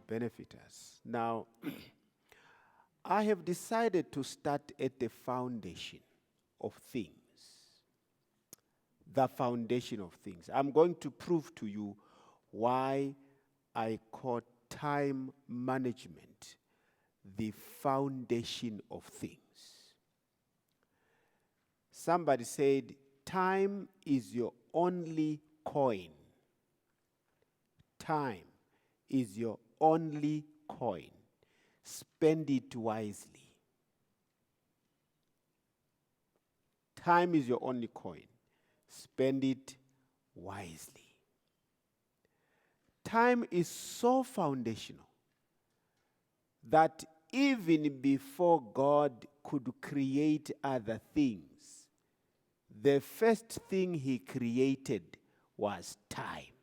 benefit us. Now, I have decided to start at the foundation of things. The foundation of things. I'm going to prove to you why I call time management the foundation of things. Somebody said, time is your only coin. Time is your only coin. Spend it wisely. Time is your only coin. Spend it wisely. Time is so foundational that even before God could create other things, the first thing he created was time.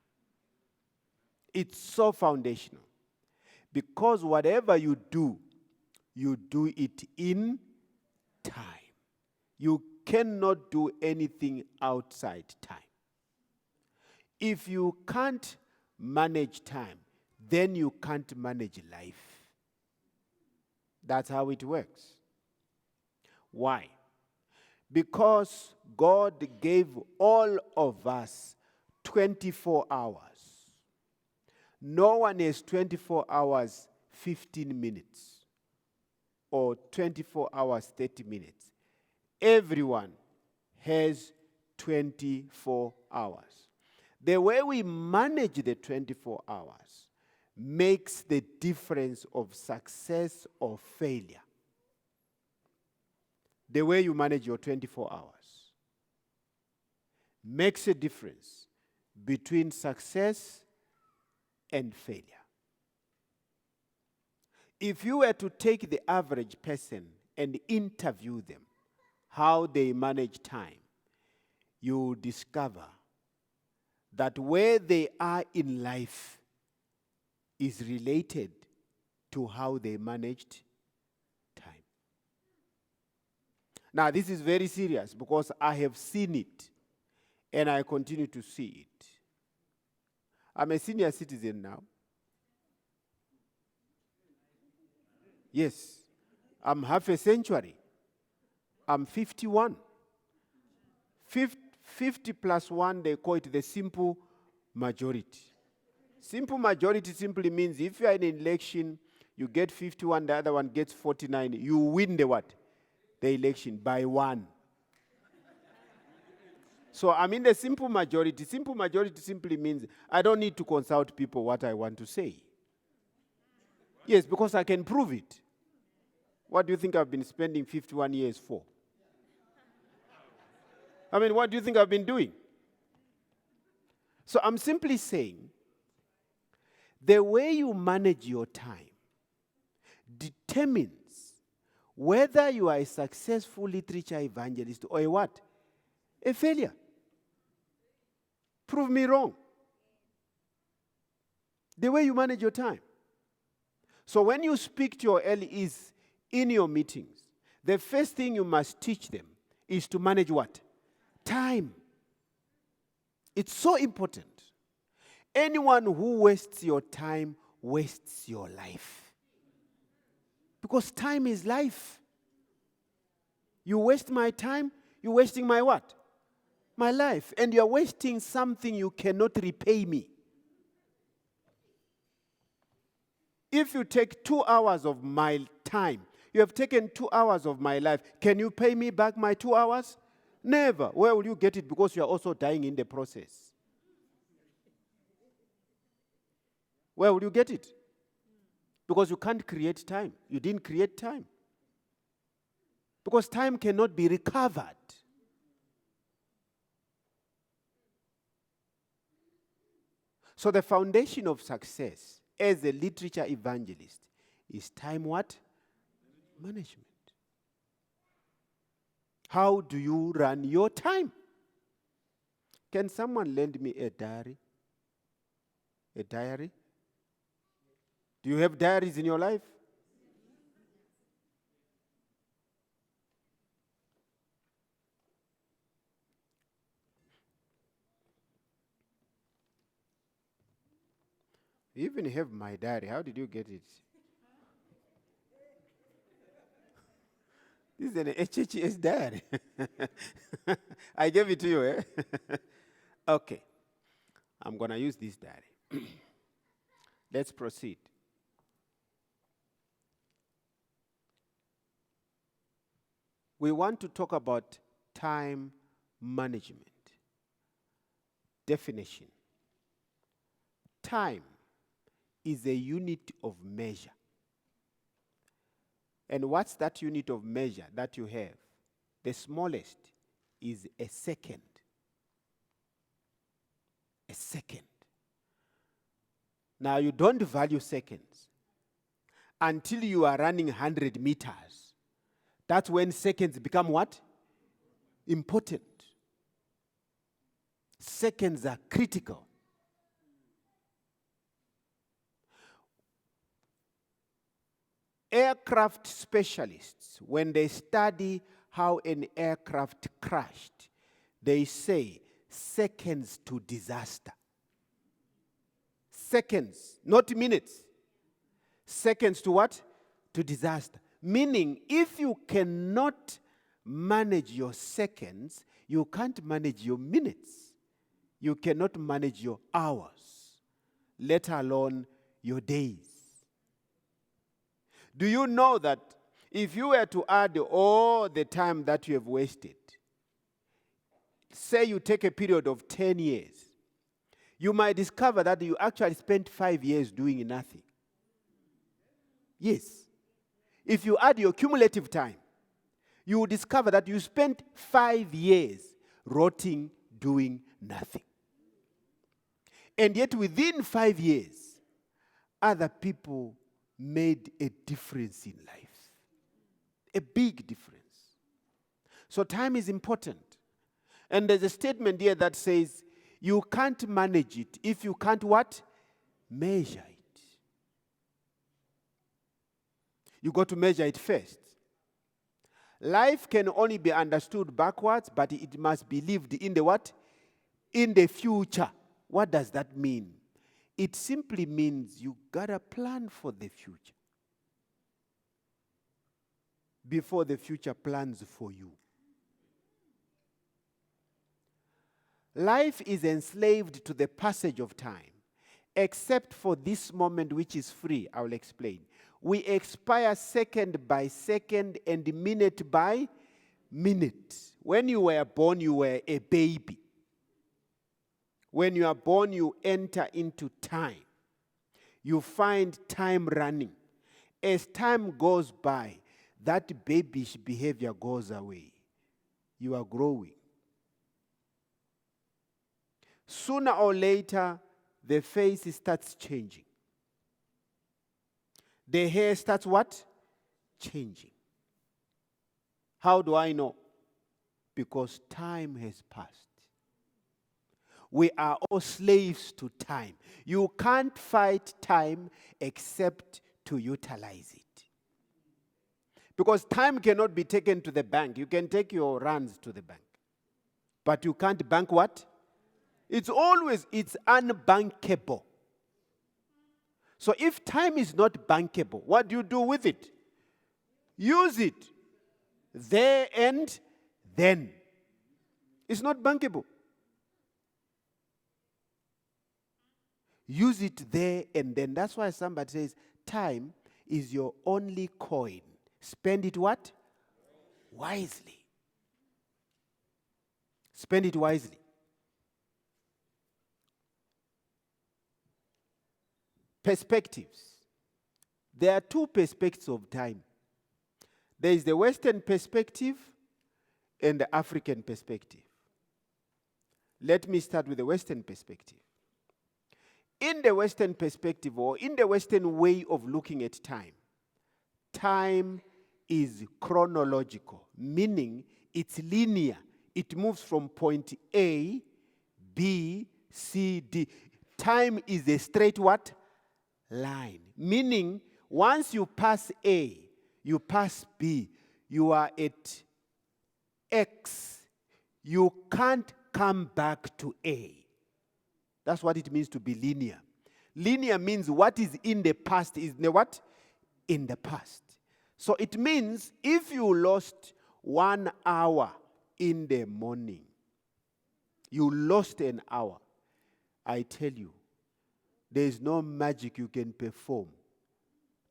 It's so foundational. Because whatever you do it in time. You cannot do anything outside time. If you can't manage time, then you can't manage life. That's how it works. Why? Because God gave all of us 24 hours. No one has 24 hours, 15 minutes, or 24 hours, 30 minutes. Everyone has 24 hours. The way we manage the 24 hours makes the difference of success or failure. The way you manage your 24 hours makes a difference between success and failure. If you were to take the average person and interview them, how they manage time, you will discover that where they are in life is related to how they managed time. Now, this is very serious because I have seen it and I continue to see it. I'm a senior citizen now. Yes, I'm half a century. I'm 51. 50 plus 1, they call it the simple majority. Simple majority simply means if you are in an election, you get 51, the other one gets 49, you win the what? The election by 1. So I'm in the simple majority. Simple majority simply means I don't need to consult people what I want to say. Yes, because I can prove it. What do you think I've been spending 51 years for? I mean, what do you think I've been doing? So I'm simply saying, the way you manage your time determines whether you are a successful literature evangelist or a what? A failure. Prove me wrong. The way you manage your time. So when you speak to your LEs in your meetings, the first thing you must teach them is to manage what? Time. It's so important. Anyone who wastes your time wastes your life. Because time is life. You waste my time, you're wasting my what? My life. And you're wasting something you cannot repay me. If you take 2 hours of my time, you have taken 2 hours of my life, can you pay me back my 2 hours? Never. Where will you get it? Because you are also dying in the process. Where will you get it? Because you can't create time. You didn't create time. Because time cannot be recovered. So the foundation of success as a literature evangelist is time what? Management. How do you run your time? Can someone lend me a diary? A diary? Do you have diaries in your life? You even have my diary. How did you get it? This is an HHS diary. I gave it to you, eh? Okay. I'm going to use this diary. Let's proceed. We want to talk about time management. Definition. Time is a unit of measure. And what's that unit of measure that you have? The smallest is a second. A second. Now, you don't value seconds until you are running 100 meters. That's when seconds become what? Important. Seconds are critical. Aircraft specialists, when they study how an aircraft crashed, they say seconds to disaster. Seconds, not minutes. Seconds to what? To disaster. Meaning, if you cannot manage your seconds, you can't manage your minutes. You cannot manage your hours, let alone your days. Do you know that if you were to add all the time that you have wasted, say you take a period of 10 years, you might discover that you actually spent 5 years doing nothing. Yes. If you add your cumulative time, you will discover that you spent 5 years rotting, doing nothing. And yet within 5 years, other people made a difference in life. A big difference. So time is important. And there's a statement here that says, you can't manage it if you can't what? Measure it. You got to measure it first. Life can only be understood backwards, but it must be lived in the what? In the future. What does that mean? It simply means you gotta plan for the future before the future plans for you. Life is enslaved to the passage of time, except for this moment which is free. I will explain. We expire second by second and minute by minute. When you were born, you were a baby. When you are born, you enter into time. You find time running. As time goes by, that babyish behavior goes away. You are growing. Sooner or later, the face starts changing. The hair starts what? Changing. How do I know? Because time has passed. We are all slaves to time. You can't fight time except to utilize it. Because time cannot be taken to the bank. You can take your runs to the bank. But you can't bank what? It's unbankable. So if time is not bankable, what do you do with it? Use it. There and then. It's not bankable. Use it there and then. That's why somebody says, time is your only coin. Spend it what? Wisely. Spend it wisely. Perspectives. There are two perspectives of time. There is the Western perspective and the African perspective. Let me start with the Western perspective. In the Western perspective, or in the Western way of looking at time, time is chronological, meaning it's linear. It moves from point A, B, C, D. Time is a straight what? Line. Meaning, once you pass A, you pass B, you are at X. You can't come back to A. That's what it means to be linear. Linear means what is in the past is the what? In the past. So it means if you lost 1 hour in the morning, you lost an hour, I tell you, there is no magic you can perform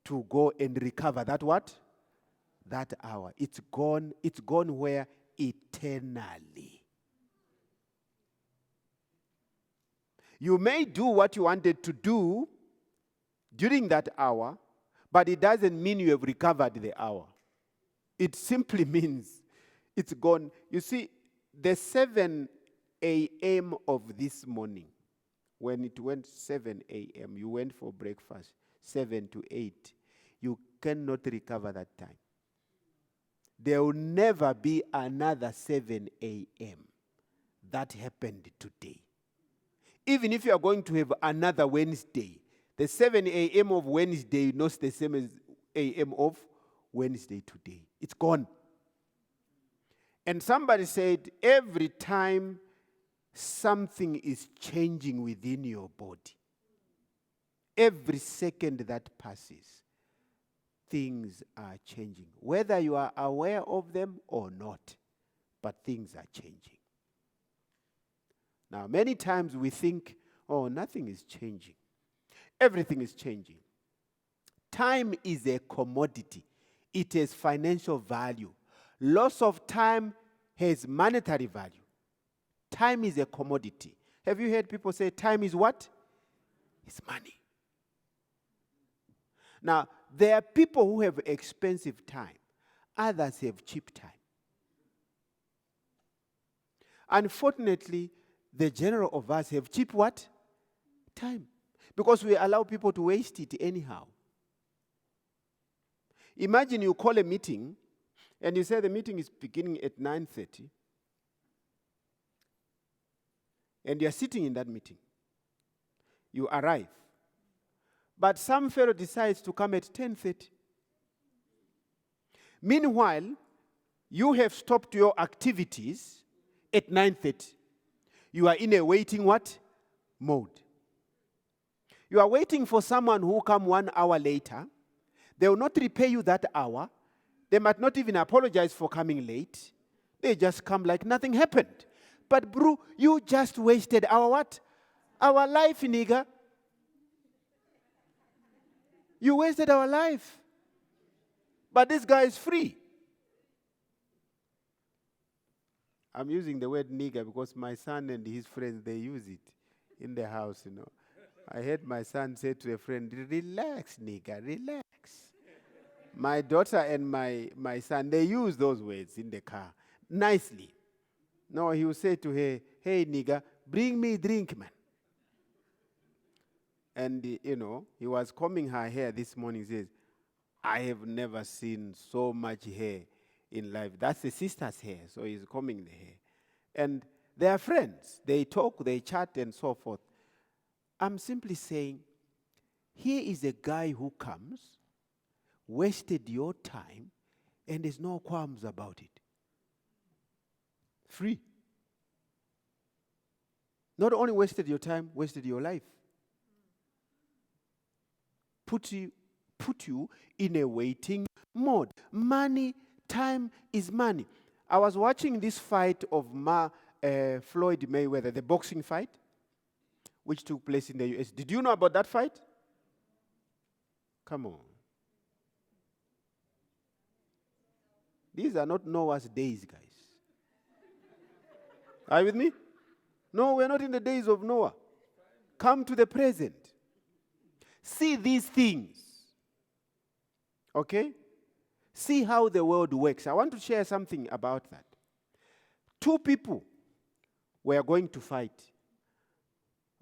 to go and recover that what? That hour. It's gone where? Eternally. You may do what you wanted to do during that hour, but it doesn't mean you have recovered the hour. It simply means it's gone. You see, the 7 a.m. of this morning, when it went 7 a.m., you went for breakfast, 7 to 8, you cannot recover that time. There will never be another 7 a.m. That happened today. Even if you are going to have another Wednesday, the 7 a.m. of Wednesday is not the same as a.m. of Wednesday today. It's gone. And somebody said, every time something is changing within your body, every second that passes, things are changing. Whether you are aware of them or not, but things are changing. Now, many times we think, oh, nothing is changing. Everything is changing. Time is a commodity. It has financial value. Loss of time has monetary value. Time is a commodity. Have you heard people say time is what? It's money. Now, there are people who have expensive time. Others have cheap time. Unfortunately, the general of us have cheap what? Time. Because we allow people to waste it anyhow. Imagine you call a meeting and you say the meeting is beginning at 9:30 and you are sitting in that meeting. You arrive. But some fellow decides to come at 10:30. Meanwhile, you have stopped your activities at 9:30. You are in a waiting what? Mode. You are waiting for someone who will come 1 hour later. They will not repay you that hour. They might not even apologize for coming late. They just come like nothing happened. But bro, you just wasted our what? Our life, nigga. You wasted our life. But this guy is free. I'm using the word nigger because my son and his friends, they use it in the house, you know. I heard my son say to a friend, relax, nigger, relax. My daughter and my son, they use those words in the car, nicely. No, he will say to her, hey, nigger, bring me drink, man. And, he was combing her hair this morning. He says, I have never seen so much hair in life. That's the sister's hair, so he's combing the hair. And they are friends. They talk, they chat, and so forth. I'm simply saying, here is a guy who comes, wasted your time, and there's no qualms about it. Free. Not only wasted your time, wasted your life. Put you in a waiting mode. Money, time is money. I was watching this fight of Floyd Mayweather, the boxing fight, which took place in the US. Did you know about that fight? Come on. These are not Noah's days, guys. Are you with me? No, we're not in the days of Noah. Come to the present. See these things. Okay? See how the world works. I want to share something about that. Two people were going to fight.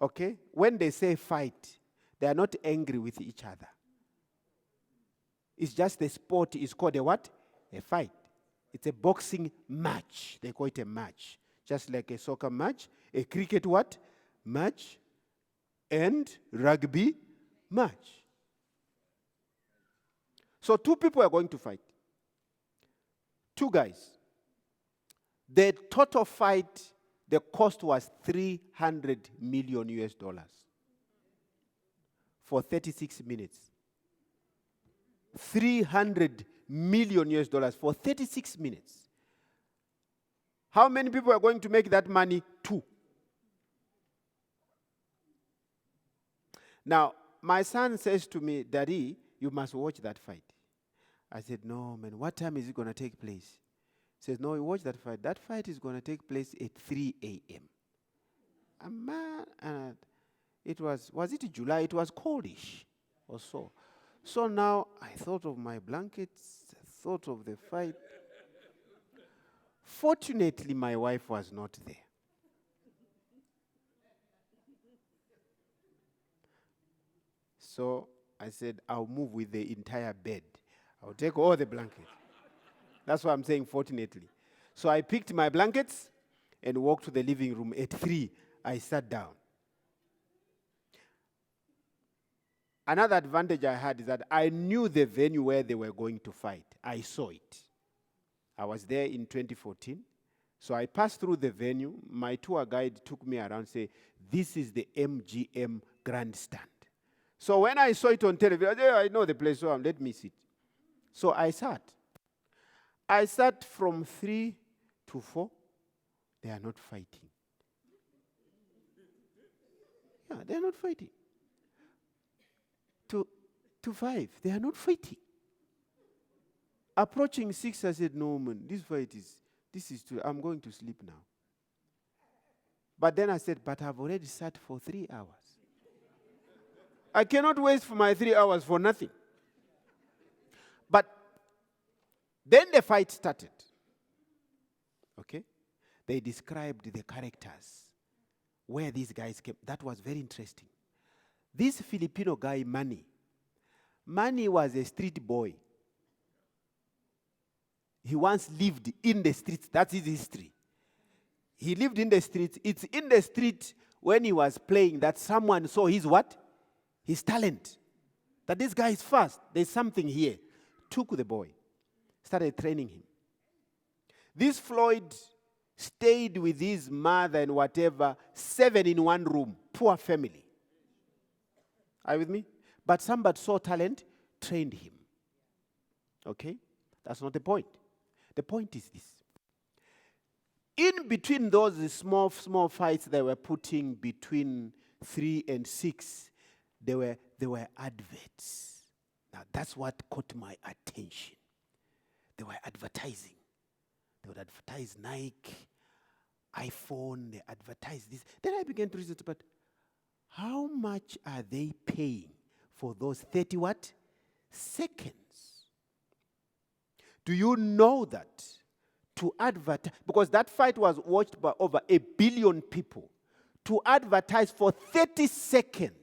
Okay? When they say fight, they are not angry with each other. It's just the sport is called a what? A fight. It's a boxing match. They call it a match. Just like a soccer match, a cricket what? Match, and rugby match. So two people are going to fight. Two guys. The total fight, the cost was $300 million. for 36 minutes. $300 million for 36 minutes. How many people are going to make that money? 2. Now, my son says to me, Daddy, you must watch that fight. I said, no, man, what time is it going to take place? He says, no, you watch that fight. That fight is going to take place at 3 a.m. And it was it July? It was coldish or so. So now I thought of my blankets, I thought of the fight. Fortunately, my wife was not there. So I said, I'll move with the entire bed. I'll take all the blankets. That's why I'm saying fortunately. So I picked my blankets and walked to the living room. At 3, I sat down. Another advantage I had is that I knew the venue where they were going to fight. I saw it. I was there in 2014. So I passed through the venue. My tour guide took me around and said, this is the MGM grandstand. So when I saw it on television, I said, I know the place, so let me sit. So I sat. I sat from 3 to 4. They are not fighting. Yeah, they are not fighting. To 5, they are not fighting. Approaching 6, I said, no, man, this is too, I'm going to sleep now. But then I said, but I've already sat for 3 hours. I cannot waste for my 3 hours for nothing. But then the fight started. Okay? They described the characters, where these guys came. That was very interesting. This Filipino guy, Manny was a street boy. He once lived in the streets. That's his history. He lived in the streets. It's in the street when he was playing that someone saw his what? His talent. That this guy is fast. There's something here. Took the boy. Started training him. This Floyd stayed with his mother and whatever, 7 in one room. Poor family. Are you with me? But somebody saw talent, trained him. Okay? That's not the point. The point is this. In between those small fights they were putting between 3 and 6, there were adverts. Now that's what caught my attention. They were advertising. They would advertise Nike, iPhone, they advertise this. Then I began to reason about how much are they paying for those 30 what? Seconds. Do you know that to advertise, because that fight was watched by over 1 billion people, to advertise for 30 seconds,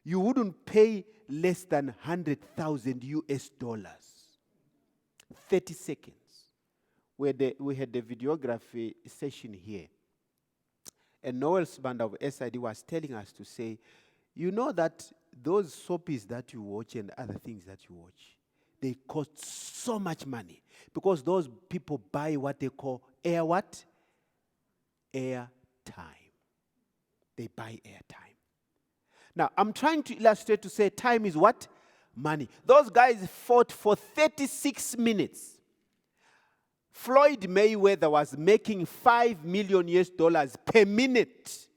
you wouldn't pay less than 100,000 US dollars. 30 seconds. We had the videography session here. And Noel Sbanda of SID was telling us to say, you know that those soapies that you watch and other things that you watch, they cost so much money because those people buy what they call air what? Air time. They buy air time. Now, I'm trying to illustrate to say time is what? Money. Those guys fought for 36 minutes. Floyd Mayweather was making $5 million US per minute.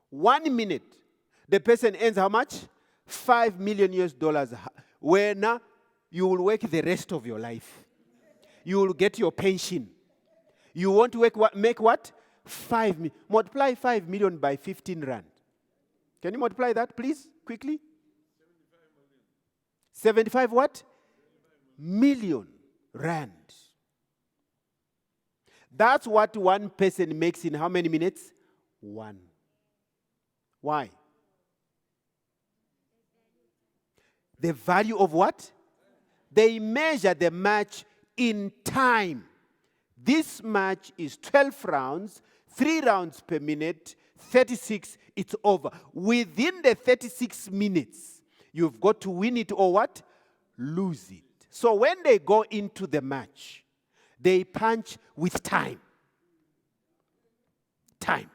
1 minute. The person earns how much? $5 million US. Where now you will work the rest of your life. You will get your pension. You want to work make what? 5 million. Multiply 5 million by 15 rand. Can you multiply that, please, quickly? 75 what? Million rand. That's what one person makes in how many minutes? 1. Why? The value of what? They measure the match in time. This match is 12 rounds, 3 rounds per minute, 36, it's over. Within the 36 minutes, you've got to win it or what? Lose it. So when they go into the match, they punch with time. Time.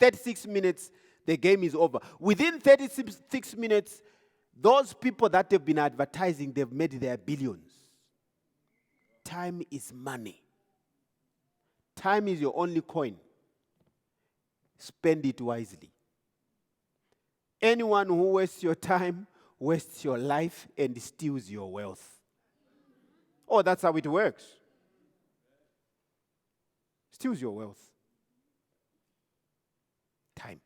36 minutes, the game is over. Within 36 minutes, those people that have been advertising, they've made their billions. Time is money. Time is your only coin. Spend it wisely. Anyone who wastes your time wastes your life and steals your wealth. Oh, that's how it works. Steals your wealth. Time.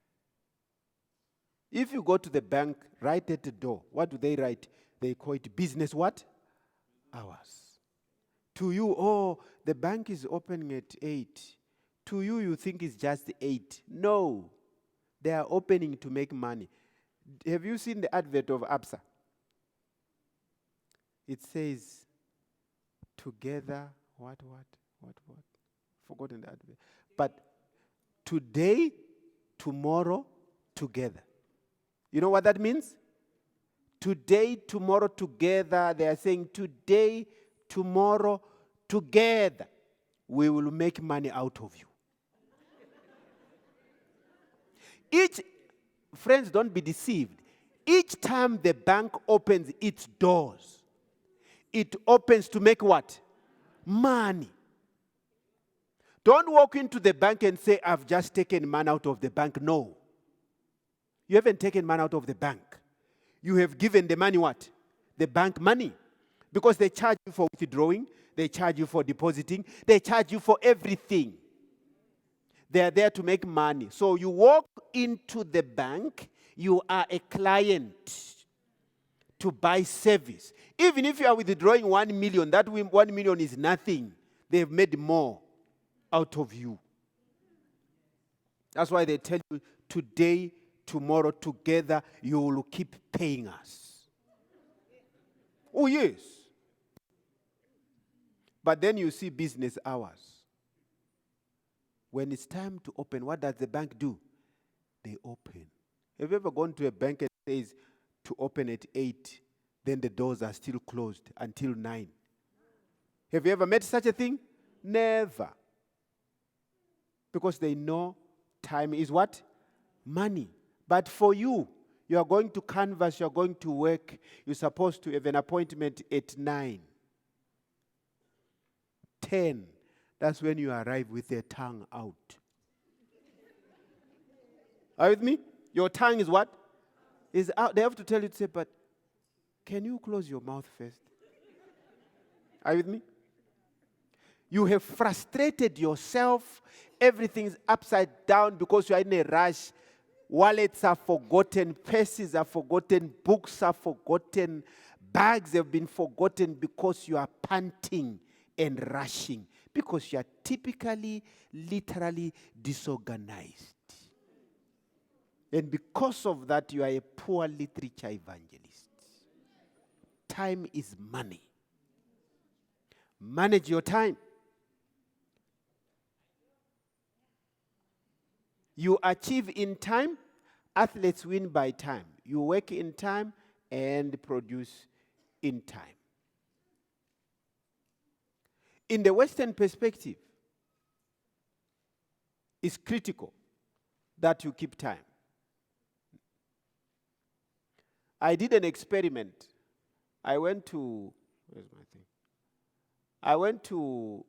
If you go to the bank, right at the door, what do they write? They call it business what? Hours. To you, oh, the bank is opening at 8. To you, you think it's just 8. No. They are opening to make money. Have you seen the advert of Absa? It says, together, what? Forgotten the advert. But today, tomorrow, together. You know what that means? Today, tomorrow, together. They are saying today, tomorrow, together. We will make money out of you. Friends, don't be deceived. Each time the bank opens its doors, it opens to make what? Money. Don't walk into the bank and say, I've just taken money out of the bank. No. You haven't taken money out of the bank. You have given the money what? The bank money. Because they charge you for withdrawing, they charge you for depositing, they charge you for everything. They are there to make money. So you walk into the bank, you are a client to buy service. Even if you are withdrawing 1 million, that 1 million is nothing. They have made more out of you. That's why they tell you today, tomorrow, together, you will keep paying us. Oh, yes. But then you see business hours. When it's time to open, what does the bank do? They open. Have you ever gone to a bank and it says to open at 8, then the doors are still closed until 9? Have you ever met such a thing? Never. Because they know time is what? Money. But for you, you are going to canvas, you are going to work, you're supposed to have an appointment at 9. 10. That's when you arrive with your tongue out. Are you with me? Your tongue is what? Is out. They have to tell you to say, but can you close your mouth first? Are you with me? You have frustrated yourself. Everything's upside down because you are in a rush. Wallets are forgotten. Purses are forgotten. Books are forgotten. Bags have been forgotten because you are panting and rushing. Because you are typically, literally disorganized. And because of that, you are a poor literature evangelist. Time is money. Manage your time. You achieve in time, athletes win by time. You work in time and produce in time. In the Western perspective, it's critical that you keep time. I did an experiment. I went to, where's my thing? I went to,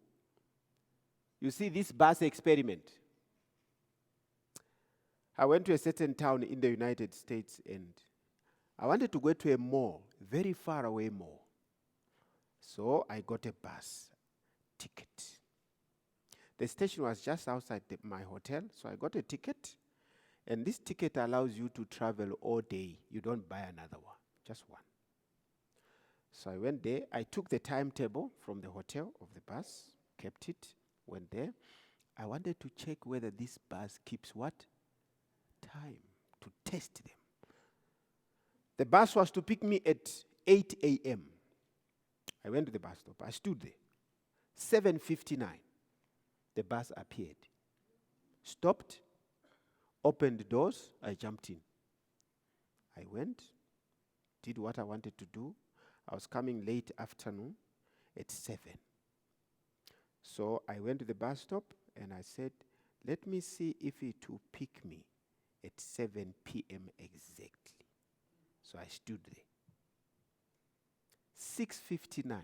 you see this bus experiment. I went to a certain town in the United States and I wanted to go to a mall, very far away mall. So I got a bus ticket. The station was just outside my hotel, so I got a ticket. And this ticket allows you to travel all day. You don't buy another one, just one. So I went there. I took the timetable from the hotel of the bus, kept it, went there. I wanted to check whether this bus keeps what? Time, to test them. The bus was to pick me at 8 a.m. I went to the bus stop. I stood there. 7:59, the bus appeared. Stopped, opened the doors, I jumped in. I went, did what I wanted to do. I was coming late afternoon at 7. So I went to the bus stop and I said, let me see if it will pick me at 7 p.m. exactly. So I stood there. 6:59,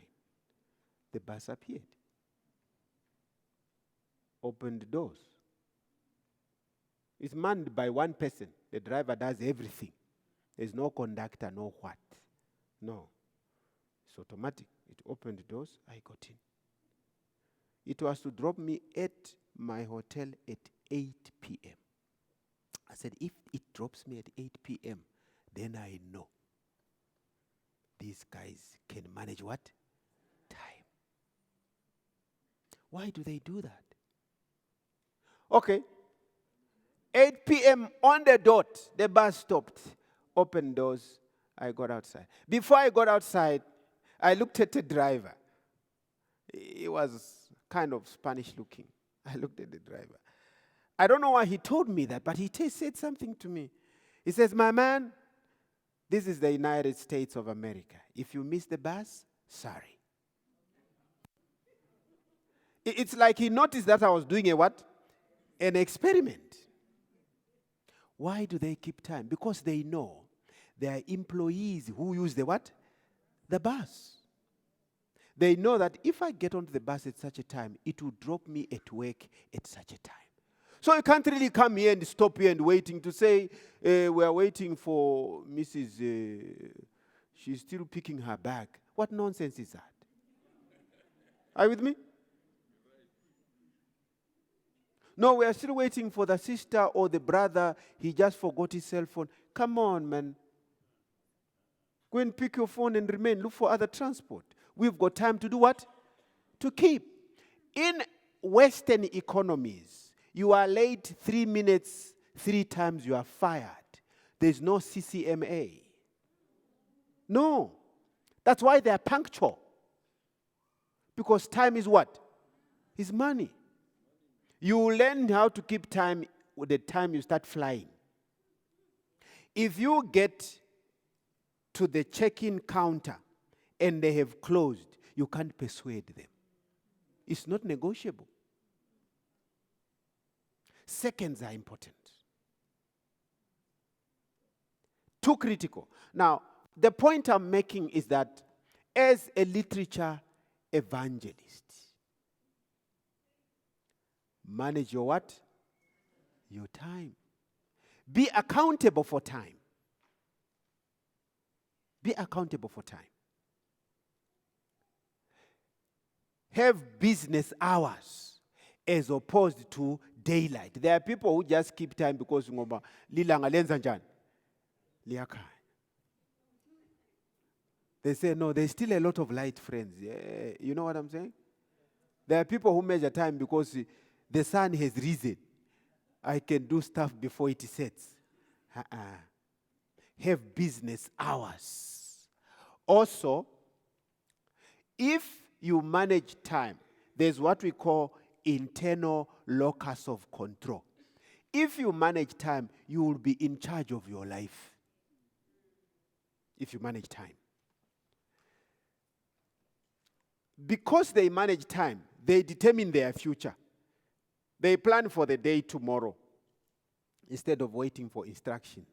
the bus appeared. Opened the doors. It's manned by one person. The driver does everything. There's no conductor, no what. No. It's automatic. It opened the doors. I got in. It was to drop me at my hotel at 8 p.m. I said, if it drops me at 8 p.m., then I know these guys can manage what? Time. Why do they do that? Okay. 8 p.m. on the dot, the bus stopped. Opened doors. I got outside. Before I got outside, I looked at the driver. He was kind of Spanish looking. I looked at the driver. I don't know why he told me that, but he said something to me. He says, my man, this is the United States of America. If you miss the bus, sorry. It's like he noticed that I was doing a what? An experiment. Why do they keep time? Because they know there are employees who use the what? The bus. They know that if I get onto the bus at such a time, it will drop me at work at such a time. So you can't really come here and stop here and waiting to say, we are waiting for Mrs. She's still picking her bag. What nonsense is that? Are you with me? No, we are still waiting for the sister or the brother. He just forgot his cell phone. Come on, man. Go and pick your phone and remain. Look for other transport. We've got time to do what? To keep. In Western economies, you are late 3 minutes, 3 times you are fired. There's no CCMA. No. That's why they are punctual. Because time is what? Is money. You will learn how to keep time with the time you start flying. If you get to the check-in counter and they have closed, you can't persuade them. It's not negotiable. Seconds are important. Too critical. Now, the point I'm making is that as a literature evangelist, manage your what? Your time. Be accountable for time. Be accountable for time. Have business hours as opposed to daylight. There are people who just keep time because ngoba lilanga lenza njani? Liyakhanya. They say, no, there's still a lot of light, friends. Yeah, you know what I'm saying? There are people who measure time because the sun has risen. I can do stuff before it sets. Have business hours. Also, if you manage time, there's what we call internal locus of control. If you manage time, you will be in charge of your life. If you manage time. Because they manage time, they determine their future. They plan for the day tomorrow instead of waiting for instructions.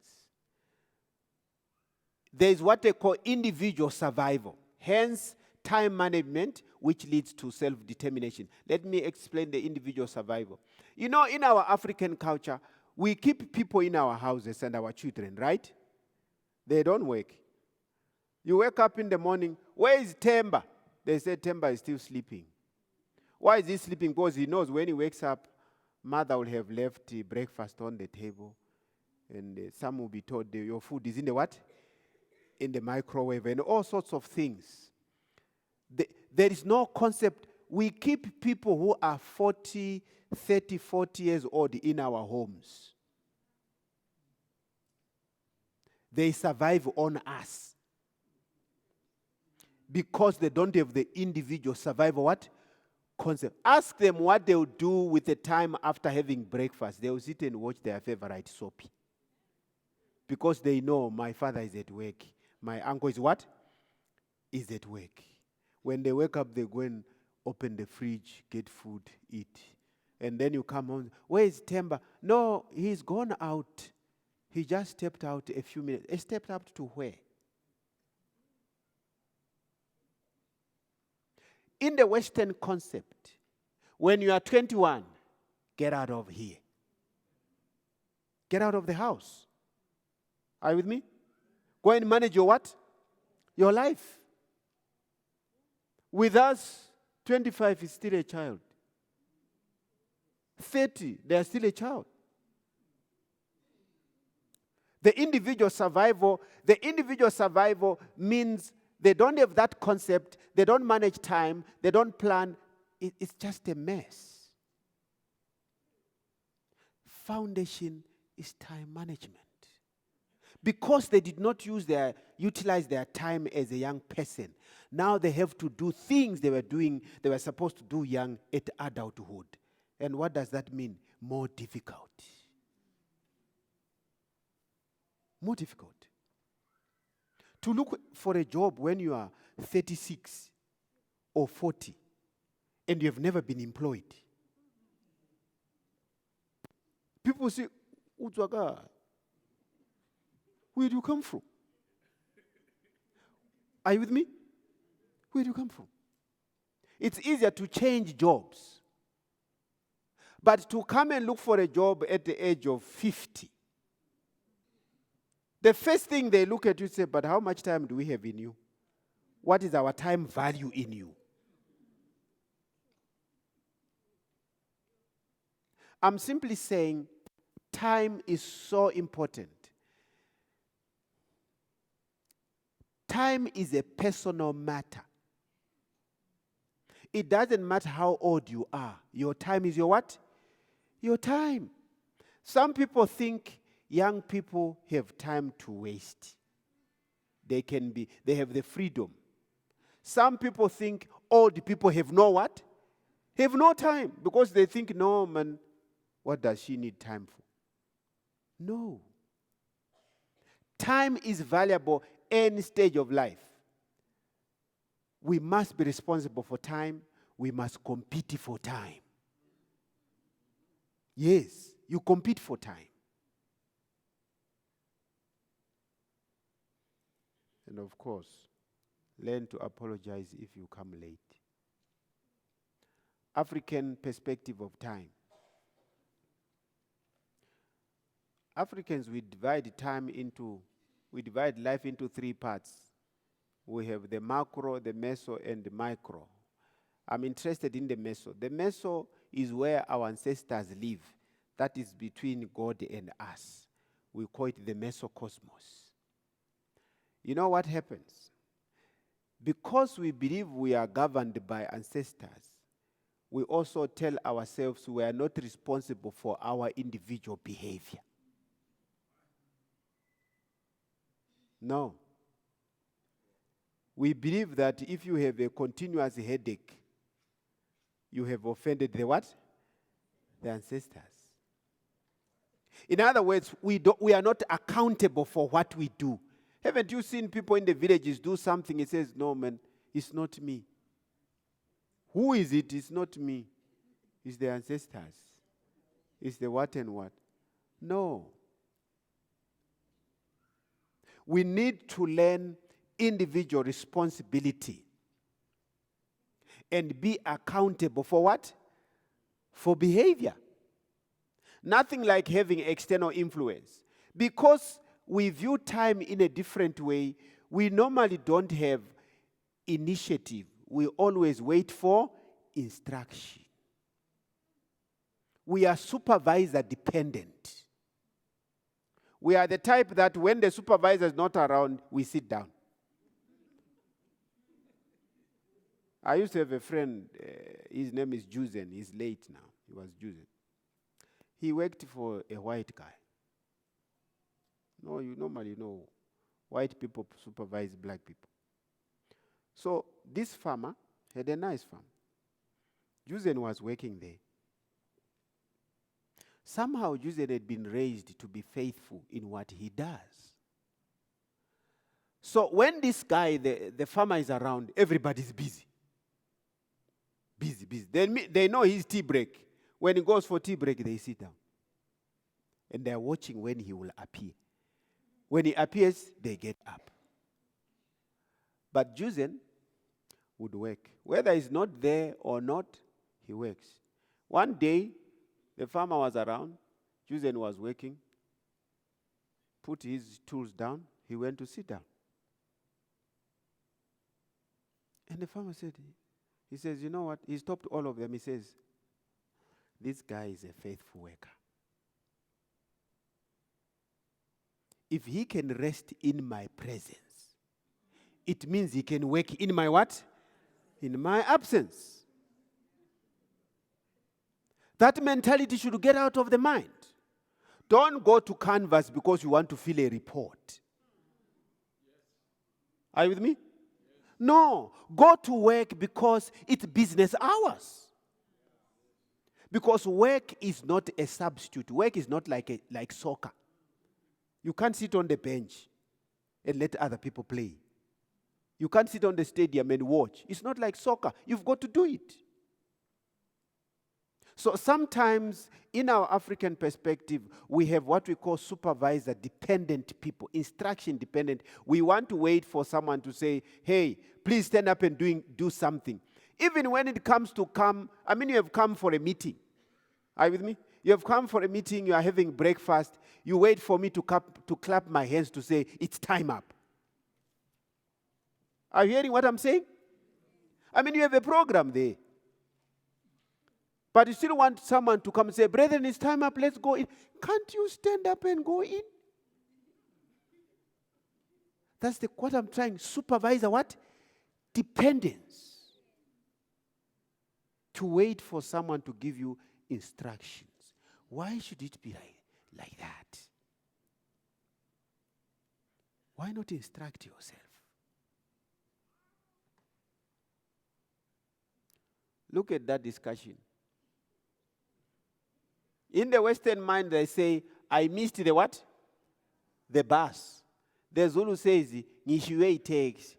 There is what they call individual survival. Hence, time management, which leads to self-determination. Let me explain the individual survival. You know, in our African culture, we keep people in our houses and our children, right? They don't work. You wake up in the morning, where is Temba? They say Temba is still sleeping. Why is he sleeping? Because he knows when he wakes up, mother will have left breakfast on the table. And some will be told your food is in the what? In the microwave and all sorts of things. There is no concept. We keep people who are 40 years old in our homes. They survive on us. Because they don't have the individual survival what? Concept. Ask them what they'll do with the time after having breakfast. They'll sit and watch their favorite soapy. Because they know my father is at work. My uncle is what? Is at work. When they wake up, they go and open the fridge, get food, eat. And then you come home. Where is Temba? No, he's gone out. He just stepped out a few minutes. He stepped out to where? In the Western concept, when you are 21, get out of here. Get out of the house. Are you with me? Go and manage your what? Your life. With us, 25 is still a child. 30, they are still a child. The individual survival means they don't have that concept, they don't manage time, they don't plan. It's just a mess. Foundation is time management. Because they did not utilize their time as a young person, now they have to do things they were supposed to do young at adulthood. And what does that mean? More difficult. More difficult. To look for a job when you are 36 or 40 and you have never been employed. People say, Utwaga, where do you come from? Are you with me? Where do you come from? It's easier to change jobs. But to come and look for a job at the age of 50, the first thing they look at you and say, but how much time do we have in you? What is our time value in you? I'm simply saying time is so important. Time is a personal matter. It doesn't matter how old you are. Your time is your what? Your time. Some people think young people have time to waste. They have the freedom. Some people think old people have no what? Have no time because they think, no, man, what does she need time for? No. Time is valuable any stage of life. We must be responsible for time. We must compete for time. Yes, you compete for time. And of course, learn to apologize if you come late. African perspective of time. Africans, we divide life into three parts. We have the macro, the meso, and the micro. I'm interested in the meso. The meso is where our ancestors live. That is between God and us. We call it the mesocosmos. You know what happens? Because we believe we are governed by ancestors, we also tell ourselves we are not responsible for our individual behavior. No. We believe that if you have a continuous headache, you have offended the what? The ancestors. In other words, we are not accountable for what we do. Haven't you seen people in the villages do something? It says, no, man, it's not me. Who is it? It's not me. It's the ancestors. It's the what and what. No. We need to learn individual responsibility and be accountable for what? For behavior. Nothing like having external influence. Because we view time in a different way, we normally don't have initiative. We always wait for instruction. We are supervisor dependent. We are the type that when the supervisor is not around, we sit down. I used to have a friend, his name is Juzen. He's late now. He was Juzen. He worked for a white guy. No, you normally know white people supervise black people. So this farmer had a nice farm. Juzen was working there. Somehow Juzen had been raised to be faithful in what he does. So when this guy, the farmer is around, everybody's busy. Busy. They know his tea break. When he goes for tea break, they sit down. And they're watching when he will appear. When he appears, they get up. But Jusen would work. Whether he's not there or not, he works. One day, the farmer was around. Jusen was working. Put his tools down. He went to sit down. And the farmer said, he says, you know what? He stopped all of them. He says, this guy is a faithful worker. If he can rest in my presence, it means he can work in my what? In my absence. That mentality should get out of the mind. Don't go to Canvas because you want to fill a report. Are you with me? No. Go to work because it's business hours. Because work is not a substitute. Work is not like soccer. You can't sit on the bench and let other people play. You can't sit on the stadium and watch. It's not like soccer. You've got to do it. So sometimes in our African perspective, we have what we call supervisor-dependent people, instruction-dependent. We want to wait for someone to say, hey, please stand up and do something. Even when it comes to you have come for a meeting. Are you with me? You have come for a meeting, you are having breakfast. You wait for me to clap my hands to say, it's time up. Are you hearing what I'm saying? You have a program there. But you still want someone to come and say, brethren, it's time up, let's go in. Can't you stand up and go in? That's what I'm trying. Supervisor what? Dependence. To wait for someone to give you instructions. Why should it be like that? Why not instruct yourself? Look at that discussion. In the Western mind, they say, I missed the what? The bus. The Zulu says, Nishiwe takes.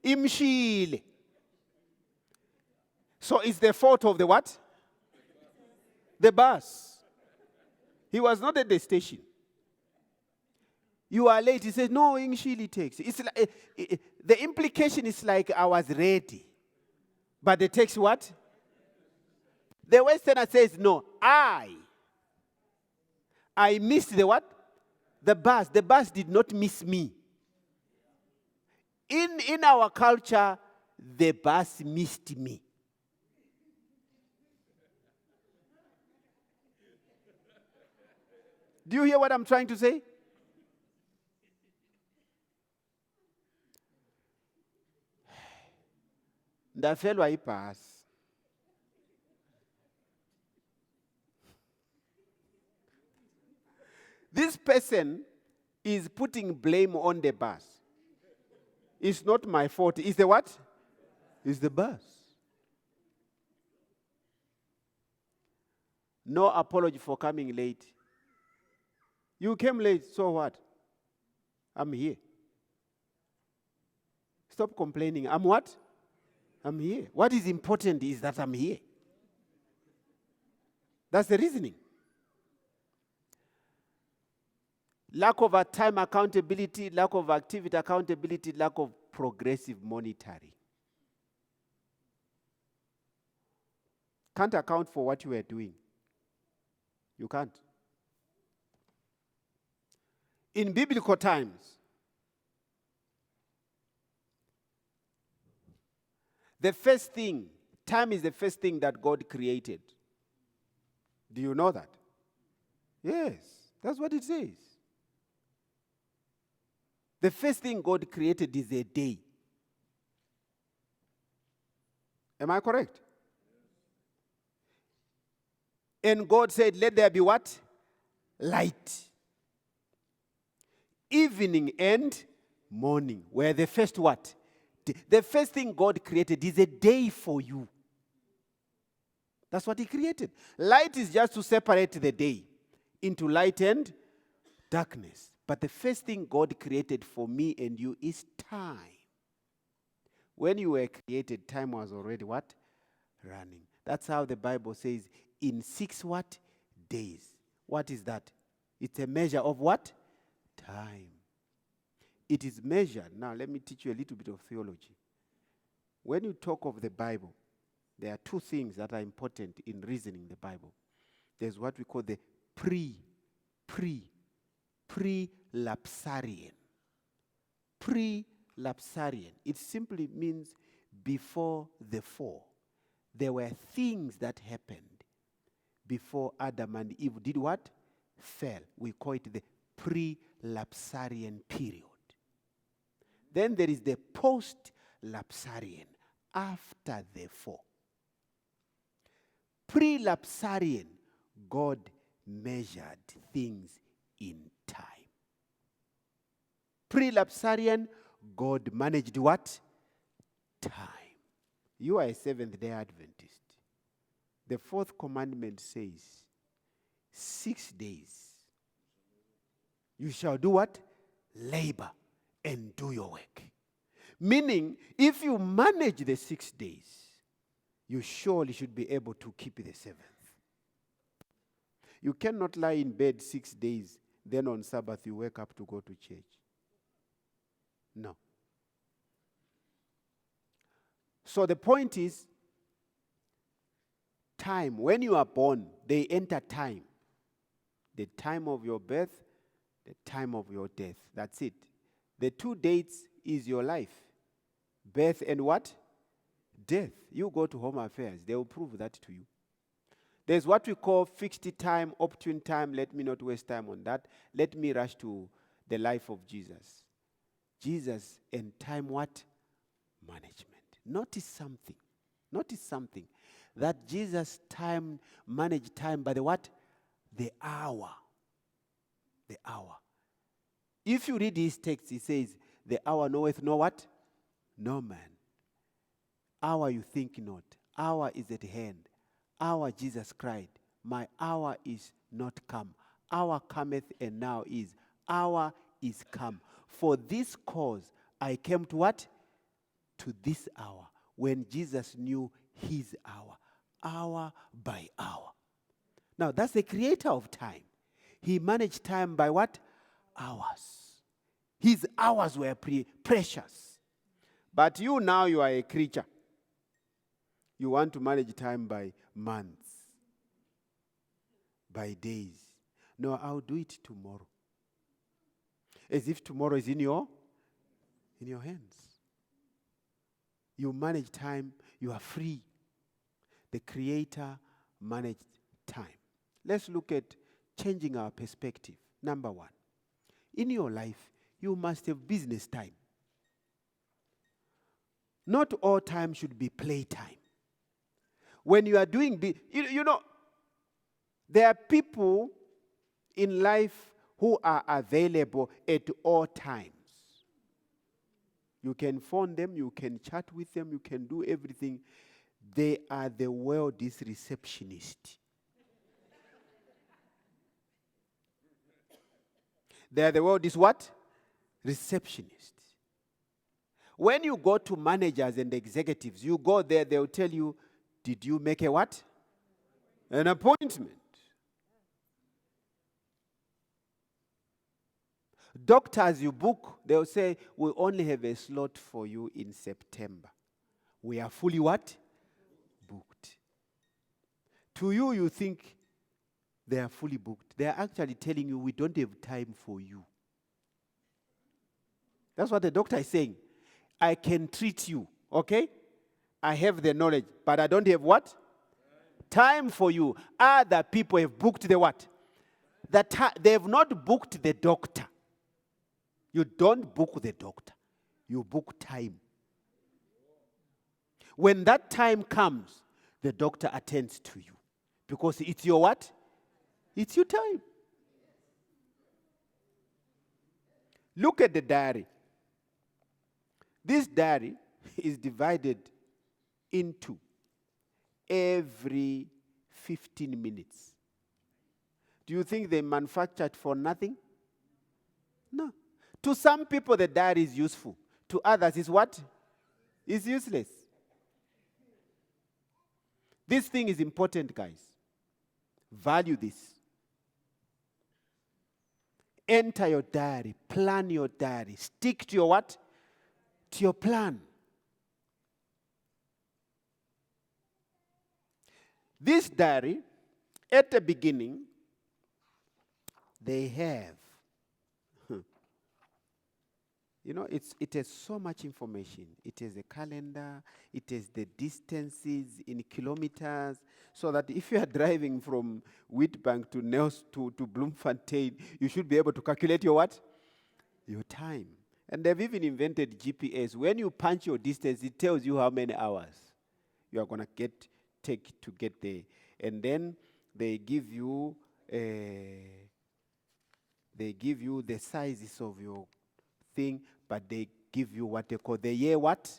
Imshile. So it's the fault of the what? The bus. He was not at the station. You are late. He says, no, Imshile takes. It's like, the implication is like I was ready. But the text what? The Westerner says, no, I missed the what? The bus. The bus did not miss me. In our culture, the bus missed me. Do you hear what I'm trying to say? Ndafelwa ibhasi. This person is putting blame on the bus. It's not my fault. It's the what? It's the bus. No apology for coming late. You came late, so what? I'm here. Stop complaining. I'm what? I'm here. What is important is that I'm here. That's the reasoning. Lack of time accountability, lack of activity accountability, lack of progressive monitoring. Can't account for what you were doing. You can't. In biblical times, the first thing, time is the first thing that God created. Do you know that? Yes, that's what it says. The first thing God created is a day. Am I correct? And God said, let there be what? Light. Evening and morning were the first what? The first thing God created is a day for you. That's what he created. Light is just to separate the day into light and darkness. But the first thing God created for me and you is time. When you were created, time was already what? Running. That's how the Bible says, in 6 what? Days. What is that? It's a measure of what? Time. It is measured. Now, let me teach you a little bit of theology. When you talk of the Bible, there are 2 things that are important in reasoning the Bible. There's what we call the pre-lapsarian. Pre-lapsarian. It simply means before the fall. There were things that happened before Adam and Eve did what? Fell. We call it the pre-lapsarian period. Then there is the post-lapsarian, after the fall. Pre-lapsarian, God measured things in time. Pre-lapsarian, God managed what? Time. You are a Seventh-day Adventist. The 4th commandment says, 6 days. You shall do what? Labor and do your work. Meaning, if you manage the 6 days, you surely should be able to keep the 7th. You cannot lie in bed 6 days, then on Sabbath you wake up to go to church. No. So the point is, time. When you are born, they enter time. The time of your birth, the time of your death. That's it. The 2 dates is your life. Birth and what? Death. You go to Home Affairs, they will prove that to you. There's what we call fixed time, opportune time. Let me not waste time on that. Let me rush to the life of Jesus. Jesus and time what? Management. Notice something. That Jesus managed time by the what? The hour. The hour. If you read his text, he says, the hour knoweth no what? No man. Hour you think not. Hour is at hand. Hour Jesus cried, my hour is not come. Hour cometh and now is. Hour is come. For this cause I came to what? To this hour. When Jesus knew his hour. Hour by hour. Now that's the creator of time. He managed time by what? Hours. His hours were precious. But you now, you are a creature. You want to manage time by months, by days. No, I'll do it tomorrow. As if tomorrow is in your hands. You manage time, you are free. The Creator managed time. Let's look at changing our perspective. Number 1, in your life, you must have business time. Not all time should be playtime. When you are doing, there are people in life who are available at all times. You can phone them, you can chat with them, you can do everything. They are the world's receptionist. They are the world's what? Receptionist. When you go to managers and executives, you go there, they'll tell you, did you make a what? An appointment. Doctors you book, they'll say, we only have a slot for you in September. We are fully what? Booked. To you, you think they are fully booked. They are actually telling you, we don't have time for you. That's what the doctor is saying. I can treat you, okay? I have the knowledge, but I don't have what? Time for you. Other people have booked the what? They have not booked the doctor. You don't book the doctor. You book time. When that time comes, the doctor attends to you. Because it's your what? It's your time. Look at the diary. This diary is divided into every 15 minutes. Do you think they manufactured for nothing? No. To some people, the diary is useful. To others, it's what? It's useless. This thing is important, guys. Value this. Enter your diary. Plan your diary. Stick to your what? To your plan. This diary, at the beginning, they have, it has so much information. It has a calendar, it has the distances in kilometers, so that if you are driving from Witbank to Nels to Bloemfontein, you should be able to calculate your what? Your time. And they've even invented GPS. When you punch your distance, it tells you how many hours you are going to take to get there. And then they give you the sizes of your thing, but they give you what they call the year what?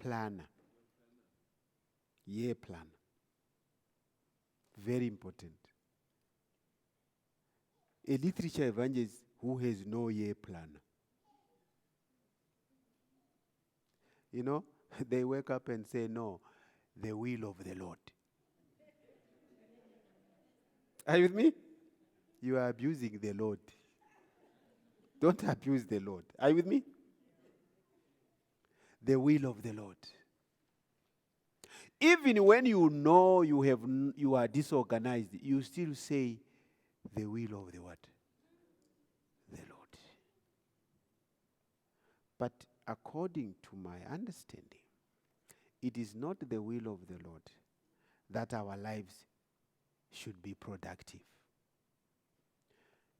Planner. Year planner. Very important. A literature evangelist who has no year planner. They wake up and say, no, the will of the Lord. Are you with me? You are abusing the Lord. Don't abuse the Lord. Are you with me? The will of the Lord. Even when you know you are disorganized, you still say the will of the what? The Lord. But according to my understanding, it is not the will of the Lord that our lives should be productive.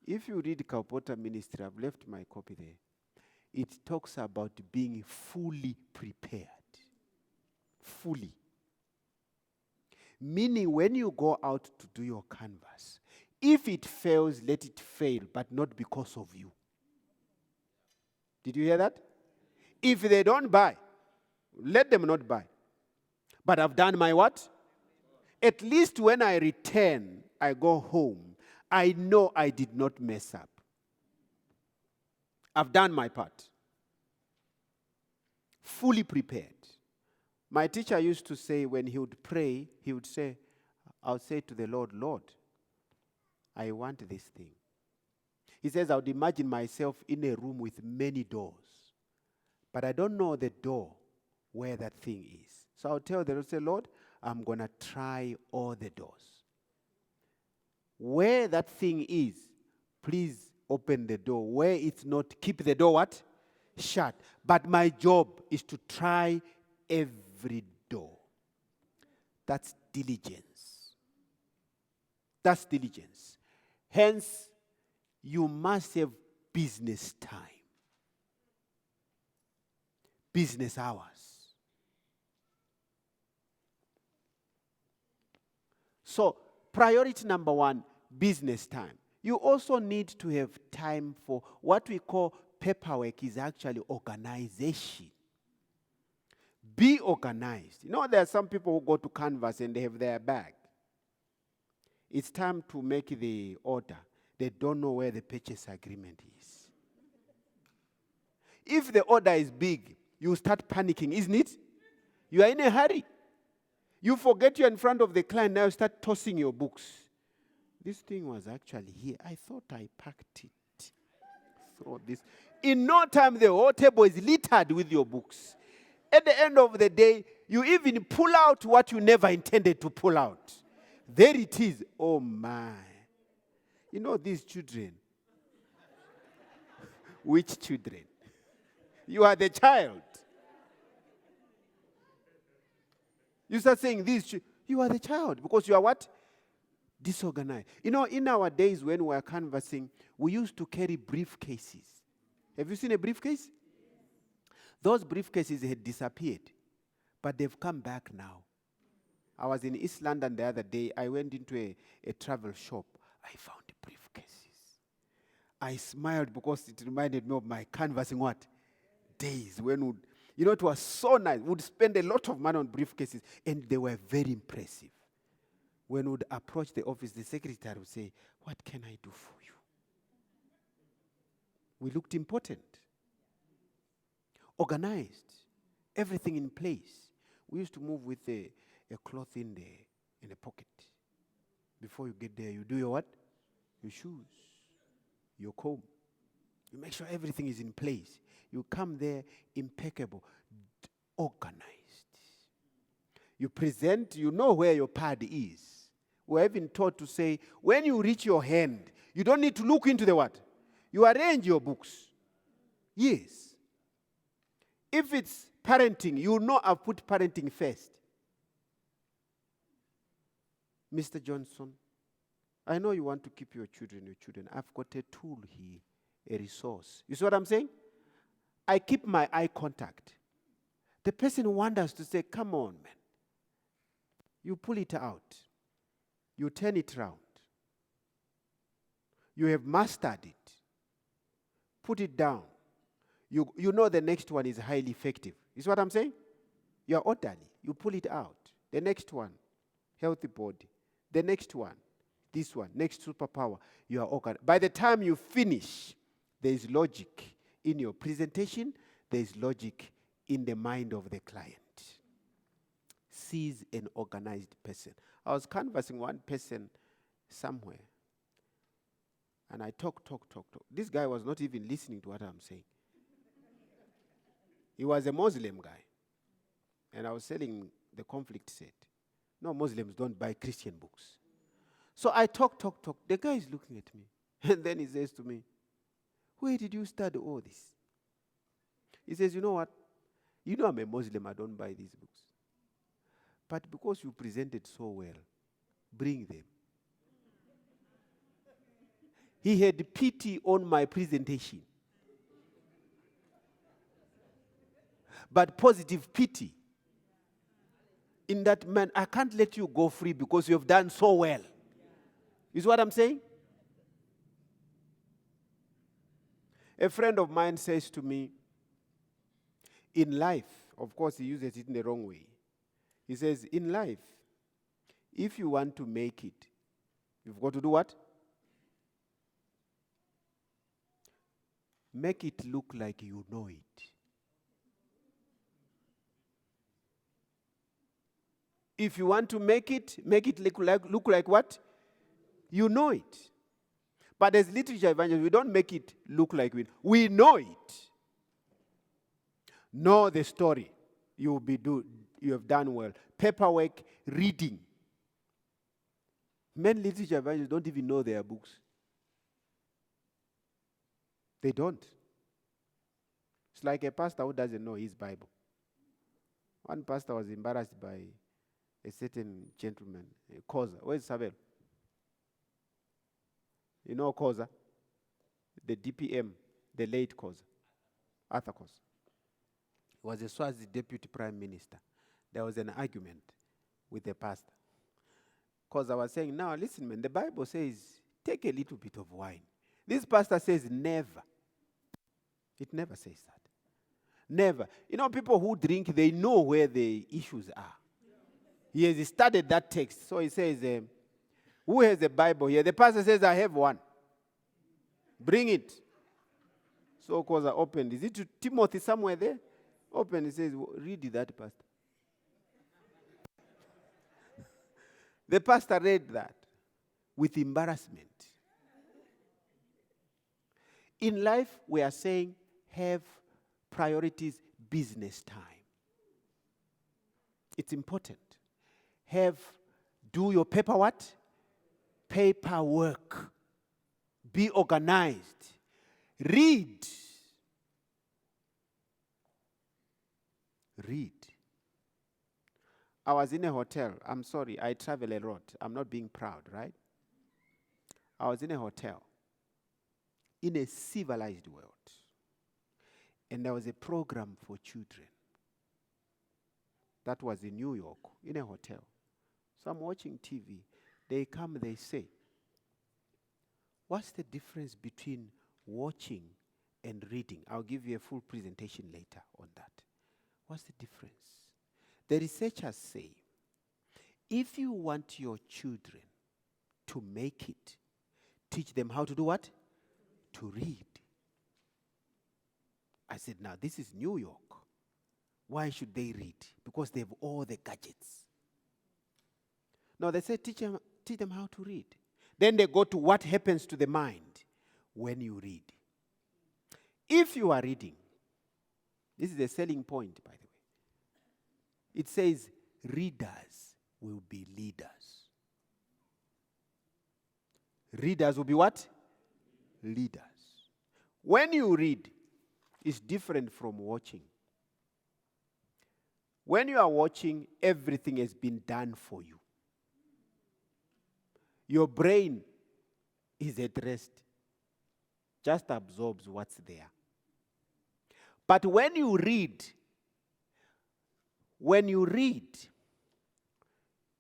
If you read Kaupota Ministry, I've left my copy there, it talks about being fully prepared. Fully. Meaning when you go out to do your canvas, if it fails, let it fail, but not because of you. Did you hear that? If they don't buy, let them not buy. But I've done my what? At least when I return, I go home, I know I did not mess up. I've done my part. Fully prepared. My teacher used to say when he would pray, he would say, I'll say to the Lord, Lord, I want this thing. He says, I would imagine myself in a room with many doors, but I don't know the door where that thing is. So I'll tell the Lord, say, Lord, I'm going to try all the doors. Where that thing is, please open the door. Where it's not, keep the door what? Shut. But my job is to try every door. That's diligence. That's diligence. Hence, you must have business time. Business hours. So, priority number one, business time. You also need to have time for what we call paperwork is actually organization. Be organized. There are some people who go to Canvas and they have their bag. It's time to make the order. They don't know where the purchase agreement is. If the order is big, you start panicking, isn't it? You are in a hurry. You forget you're in front of the client, now you start tossing your books. This thing was actually here. I thought I packed it. So this. In no time, the whole table is littered with your books. At the end of the day, you even pull out what you never intended to pull out. There it is. Oh my. These children. Which children? You are the child. You start saying this, you are the child because you are what? Disorganized. In our days when we were canvassing, we used to carry briefcases. Have you seen a briefcase? Those briefcases had disappeared, but they've come back now. I was in East London the other day. I went into a travel shop. I found briefcases. I smiled because it reminded me of my canvassing what? Days when it was so nice. We'd spend a lot of money on briefcases, and they were very impressive. When we'd approach the office, the secretary would say, what can I do for you? We looked important. Organized. Everything in place. We used to move with a a cloth in the pocket. Before you get there, you do your what? Your shoes, your comb. You make sure everything is in place. You come there impeccable, organized. You present, you know where your pad is. We have been taught to say, when you reach your hand, you don't need to look into the what? You arrange your books. Yes. If it's parenting, you know I've put parenting first. Mr. Johnson, I know you want to keep your children. I've got a tool here, a resource. You see what I'm saying? I keep my eye contact. The person wonders to say, come on, man. You pull it out. You turn it round. You have mastered it. Put it down. You know the next one is highly effective. You see what I'm saying? You are orderly. You pull it out. The next one, healthy body. The next one, this one, next superpower. You are organized. By the time you finish, there is logic in your presentation. There is logic in the mind of the client. Sees an organized person. I was canvassing one person somewhere. And I talk. This guy was not even listening to what I'm saying. He was a Muslim guy. And I was selling the conflict set. No, Muslims don't buy Christian books. So I talk. The guy is looking at me. And then he says to me, where did you study all this? He says, you know what? You know I'm a Muslim, I don't buy these books. But because you presented so well, bring them. He had pity on my presentation. But positive pity. In that, man, I can't let you go free because you have done so well. You see what I'm saying? A friend of mine says to me, in life, of course he uses it in the wrong way. He says, in life, if you want to make it, you've got to do what? Make it look like you know it. If you want to make it look like what? You know it. But as literature evangelists, we don't make it look like we know it. Know the story. You have done well. Paperwork, reading. Many literature evangelists don't even know their books. They don't. It's like a pastor who doesn't know his Bible. One pastor was embarrassed by a certain gentleman, Koza. Where's Sabel? You know Koza? The DPM, the late Koza, Arthur Koza. He was a Swazi deputy prime minister. There was an argument with the pastor. Koza was saying, now listen, man, the Bible says, take a little bit of wine. This pastor says, never. It never says that. Never. You know, people who drink, they know where the issues are. He has studied that text. So he says, who has a Bible here? The pastor says, I have one. Bring it. So Koza opened. Is it to Timothy somewhere there? Open. He says, read that, pastor. The pastor read that with embarrassment. In life, we are saying, have priorities, business time. It's important. Do your paperwork. Be organized. Read. I was in a hotel. I'm sorry, I travel a lot. I'm not being proud, right? I was in a hotel in a civilized world. And there was a program for children. That was in New York, in a hotel. So I'm watching TV. They come, they say, what's the difference between watching and reading? I'll give you a full presentation later on that. What's the difference? The researchers say, if you want your children to make it, teach them how to do what? To read. I said, now this is New York. Why should they read? Because they have all the gadgets. No, they say teach them how to read. Then they go to what happens to the mind when you read. If you are reading, this is the selling point, by the way. It says readers will be leaders. Readers will be what? Leaders. When you read, it's different from watching. When you are watching, everything has been done for you. Your brain is at rest, just absorbs what's there. But when you read,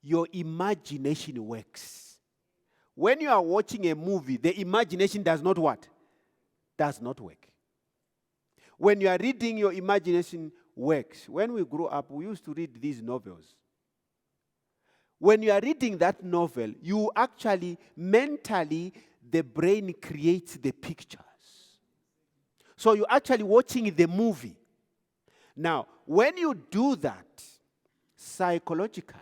your imagination works. When you are watching a movie, the imagination does not what? Does not work. When you are reading, your imagination works. When we grew up, we used to read these novels. When you are reading that novel, you actually, mentally, the brain creates the pictures. So you're actually watching the movie. Now, when you do that, psychologically,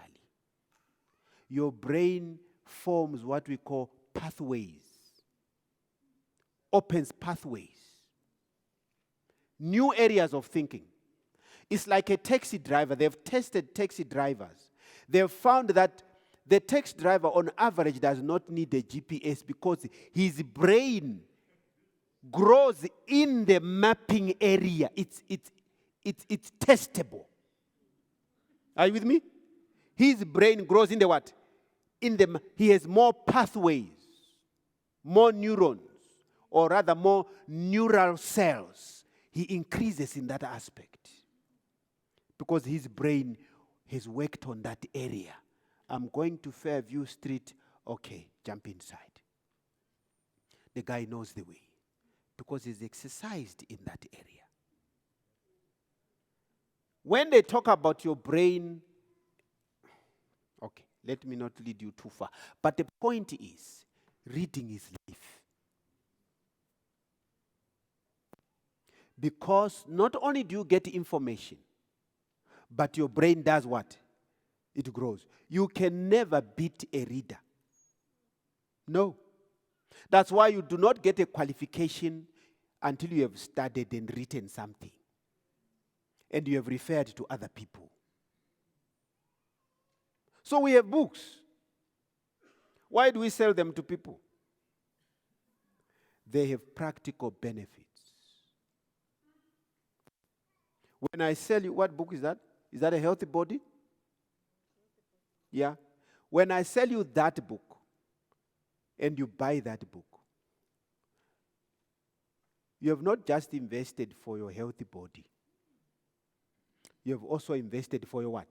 your brain forms what we call pathways. Opens pathways. New areas of thinking. It's like a taxi driver. They've tested taxi drivers. They've found that the taxi driver on average does not need a GPS because his brain grows in the mapping area. It's testable. Are you with me? His brain grows in the what? He has more pathways, more neurons, or rather more neural cells. He increases in that aspect because his brain has worked on that area. I'm going to Fairview Street. Okay, jump inside. The guy knows the way because he's exercised in that area. When they talk about your brain, okay, let me not lead you too far. But the point is, reading is life. Because not only do you get information, but your brain does what? It grows. You can never beat a reader. No. That's why you do not get a qualification until you have studied and written something. And you have referred to other people. So we have books. Why do we sell them to people? They have practical benefits. When I sell you, what book is that? Is that A Healthy Body? Yeah. When I sell you that book, and you buy that book, you have not just invested for your healthy body. You have also invested for your what?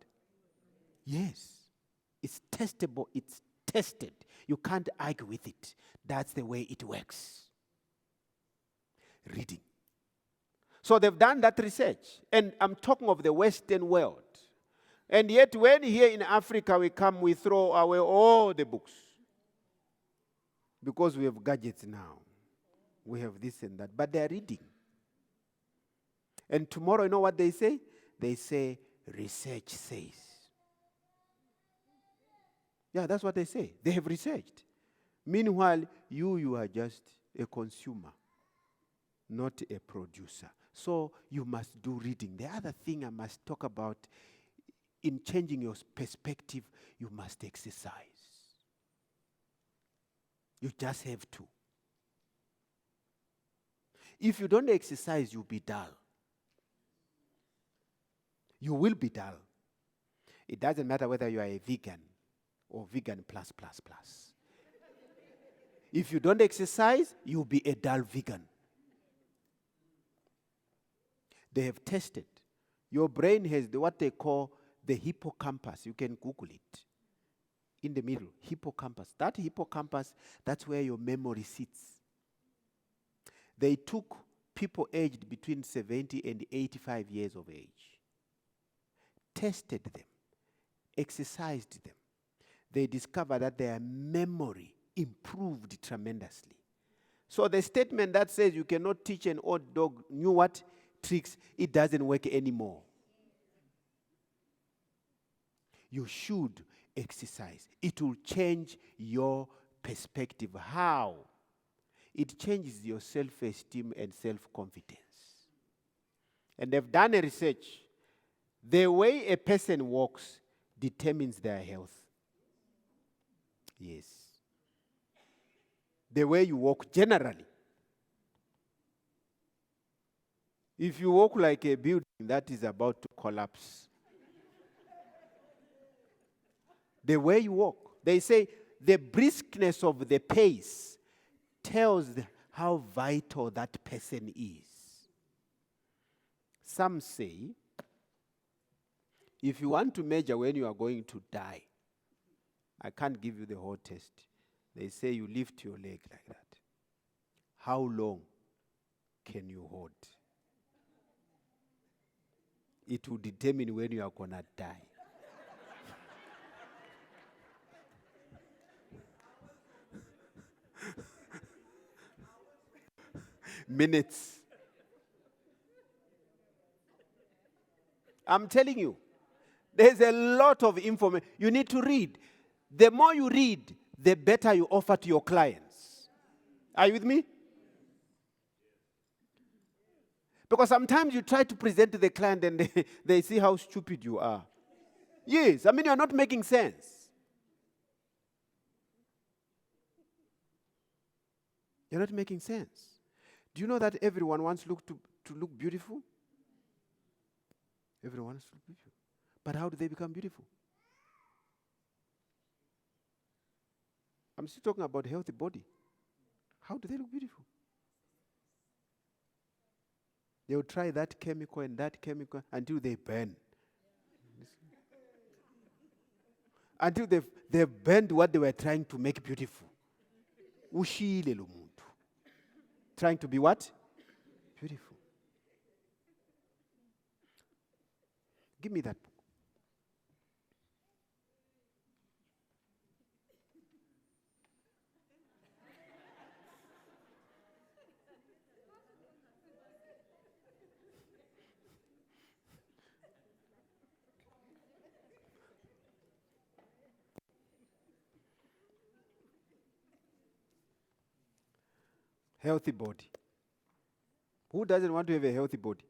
Yes. It's testable. It's tested. You can't argue with it. That's the way it works. Reading. So they've done that research. And I'm talking of the Western world. And yet when here in Africa we come, we throw away all the books. Because we have gadgets now. We have this and that. But they're reading. And tomorrow, you know what they say? They say, research says. Yeah, that's what they say. They have researched. Meanwhile, you are just a consumer, not a producer. So you must do reading. The other thing I must talk about, in changing your perspective, you must exercise. You just have to. If you don't exercise, you'll be dull. You will be dull. It doesn't matter whether you are a vegan or vegan plus. If you don't exercise, you'll be a dull vegan. They have tested. Your brain has what they call the hippocampus. You can Google it. In the middle, hippocampus. That hippocampus, that's where your memory sits. They took people aged between 70 and 85 years of age, tested them, exercised them. They discovered that their memory improved tremendously. So the statement that says you cannot teach an old dog new what? Tricks, it doesn't work anymore. You should exercise. It will change your perspective. How? It changes your self-esteem and self-confidence. And they've done a research. The way a person walks determines their health. Yes. The way you walk generally. If you walk like a building that is about to collapse, the way you walk, they say the briskness of the pace tells how vital that person is. Some say, if you want to measure when you are going to die, I can't give you the whole test. They say you lift your leg like that. How long can you hold? It will determine when you are going to die. Minutes. I'm telling you, there's a lot of information. You need to read. The more you read, the better you offer to your clients. Are you with me? Because sometimes you try to present to the client and they see how stupid you are. Yes, I mean, you're not making sense. You're not making sense. Do you know that everyone wants to look beautiful? Everyone wants to look beautiful. But how do they become beautiful? I'm still talking about healthy body. How do they look beautiful? They will try that chemical and that chemical until they burn. Until they've burned what they were trying to make beautiful. Ushile lo muntu. Trying to be what? Beautiful. Give me that book. Healthy body. Who doesn't want to have a healthy body?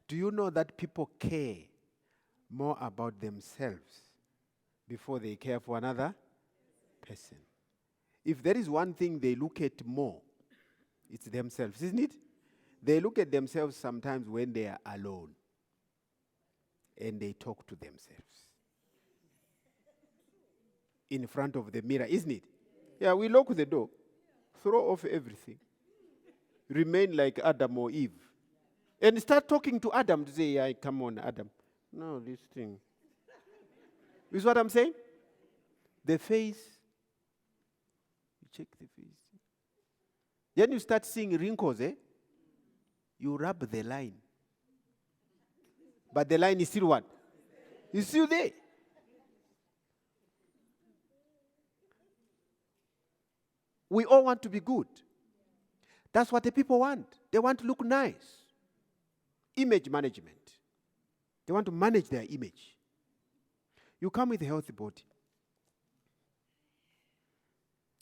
Do you know that people care more about themselves before they care for another person? If there is one thing they look at more, it's themselves, isn't it? They look at themselves sometimes when they are alone and they talk to themselves in front of the mirror, isn't it? Yeah, we lock the door, throw off everything, remain like Adam or Eve, and start talking to Adam to say, yeah, come on, Adam. No, this thing. Is what I'm saying? The face, you check the face. Then you start seeing wrinkles, eh? You rub the line. But the line is still what? It's still there. We all want to be good. That's what the people want. They want to look nice. Image management. They want to manage their image. You come with a healthy body.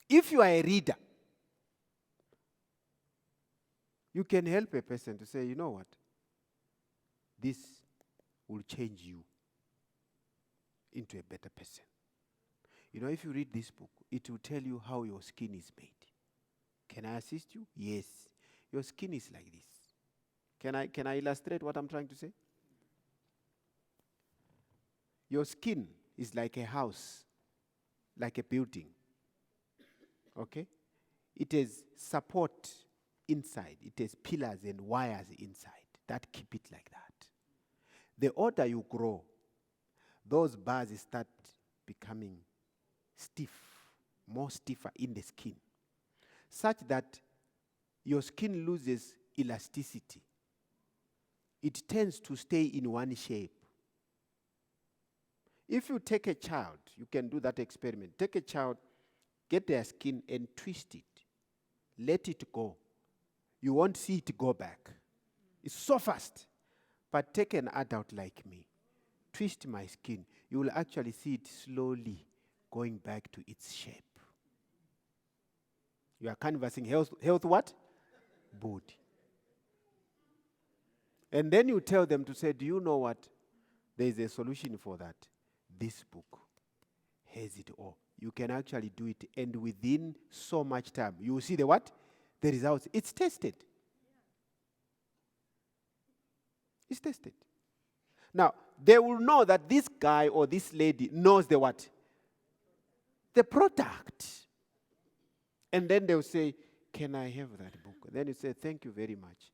If you are a reader, you can help a person to say, you know what? This will change you into a better person. You know, if you read this book, it will tell you how your skin is made. Can I assist you? Yes. Your skin is like this. Can I illustrate what I'm trying to say? Your skin is like a house, like a building. Okay? It has support inside. It has pillars and wires inside that keep it like that. The older you grow, those bars start becoming stiff, more stiffer in the skin, such that your skin loses elasticity. It tends to stay in one shape. If you take a child, you can do that experiment. Take a child, get their skin and twist it. Let it go. You won't see it go back. It's so fast. But take an adult like me. twist my skin, you will actually see it slowly going back to its shape. You are canvassing health what? Body. And then you tell them to say, do you know what? There is a solution for that. This book has it all. You can actually do it, and within so much time, you will see the what? The results. It's tested. It's tested. Now, they will know that this guy or this lady knows the what? The product. And then they'll say, can I have that book? Then you say, thank you very much,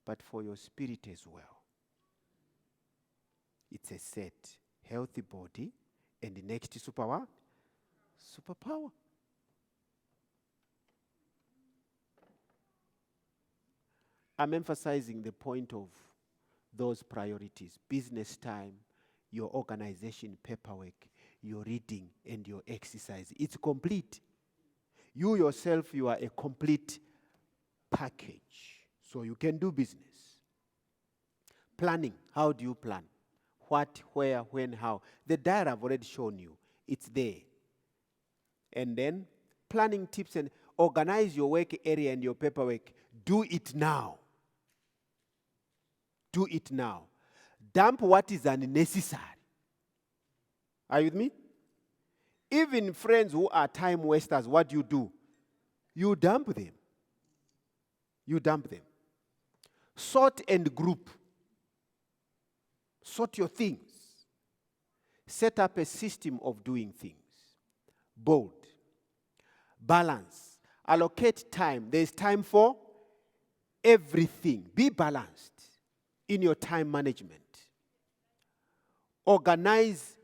but for your spirit as well. It's a set. Healthy body, and the next superpower. I'm emphasizing the point of those priorities: business time, your organization paperwork, your reading, and your exercise. It's complete. You yourself, you are a complete package. So you can do business. Planning. How do you plan? What, where, when, how. The diary I've already shown you. It's there. And then planning tips and organize your work area and your paperwork. Do it now. Do it now. Dump what is unnecessary. Are you with me? Even friends who are time wasters, what do? You dump them. You dump them. Sort and group. Sort your things. Set up a system of doing things. Bold. Balance. Allocate time. There's time for everything. Be balanced in your time management. Organize.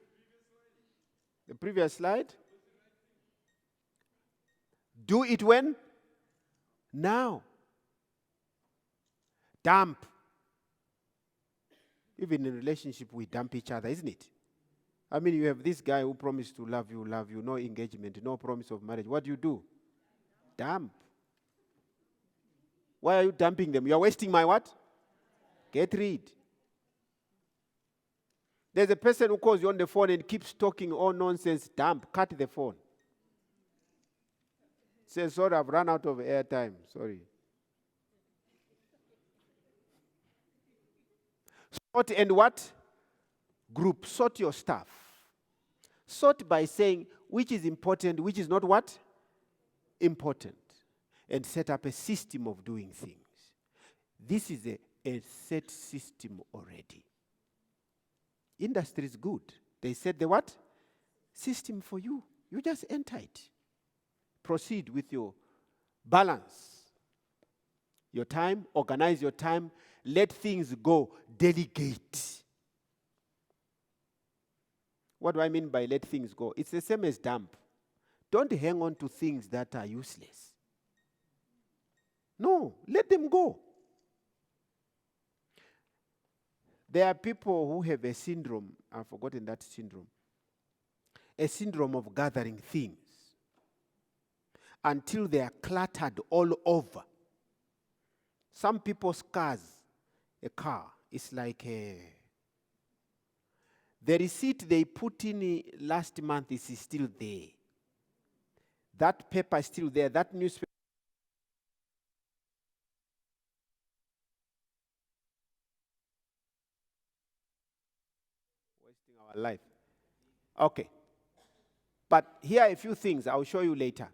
The previous slide. Do it when? Now. Dump. Even in relationship, we dump each other, isn't it? I mean, you have this guy who promised to love you, no engagement, no promise of marriage. What do? Dump. Why are you dumping them? You are wasting my what? Get rid. There's a person who calls you on the phone and keeps talking all nonsense. Dump. Cut the phone. Says, sorry, I've run out of airtime. Sorry. Sort and what? Group. Sort your stuff. Sort by saying which is important, which is not what? Important. And set up a system of doing things. This is a set system already. Industry is good. They set the what? System for you. You just enter it. Proceed with your balance. Your time, organize your time, let things go, delegate. What do I mean by let things go? It's the same as dump. Don't hang on to things that are useless. No, let them go. There are people who have a syndrome, I've forgotten that syndrome, a syndrome of gathering things until they are cluttered all over. Some people's cars, a car, is like the receipt they put in last month is still there. That paper is still there. That newspaper. Wasting our life. Okay. But here are a few things I'll show you later.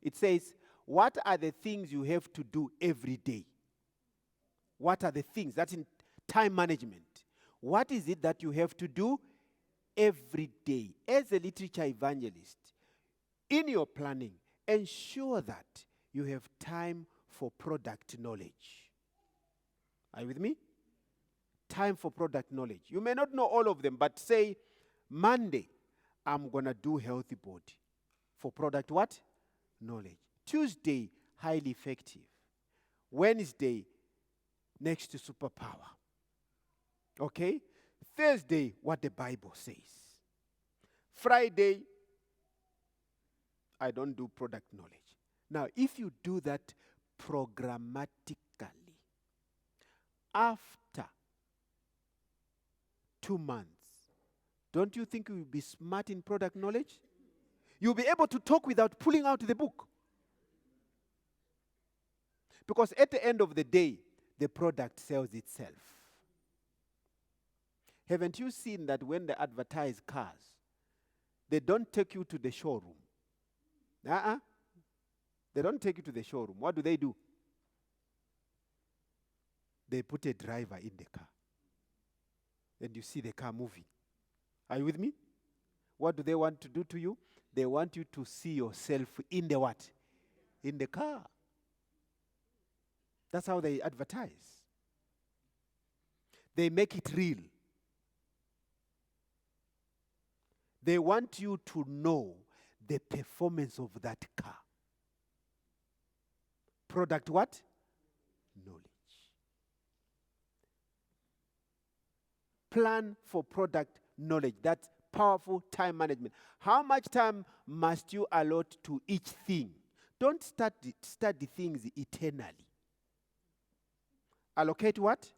It says, what are the things you have to do every day? What are the things? That's in time management. What is it that you have to do every day? As a literature evangelist, in your planning, ensure that you have time for product knowledge. Are you with me? Time for product knowledge. You may not know all of them, but say, Monday, I'm going to do healthy body. For product what? Knowledge. Tuesday, highly effective. Wednesday, next to superpower. Okay? Thursday, what the Bible says. Friday, I don't do product knowledge. Now, if you do that programmatically, after 2 months, Don't you think you'll be smart in product knowledge? You'll be able to talk without pulling out the book. Because at the end of the day, the product sells itself. Haven't you seen that when they advertise cars, they don't take you to the showroom? They don't take you to the showroom. What do? They put a driver in the car. And you see the car moving. Are you with me? What do they want to do to you? They want you to see yourself in the what? In the car. That's how they advertise. They make it real. They want you to know the performance of that car. Product what? Knowledge. Plan for product knowledge. That's powerful time management. How much time must you allot to each thing? Don't study things eternally. Allocate what?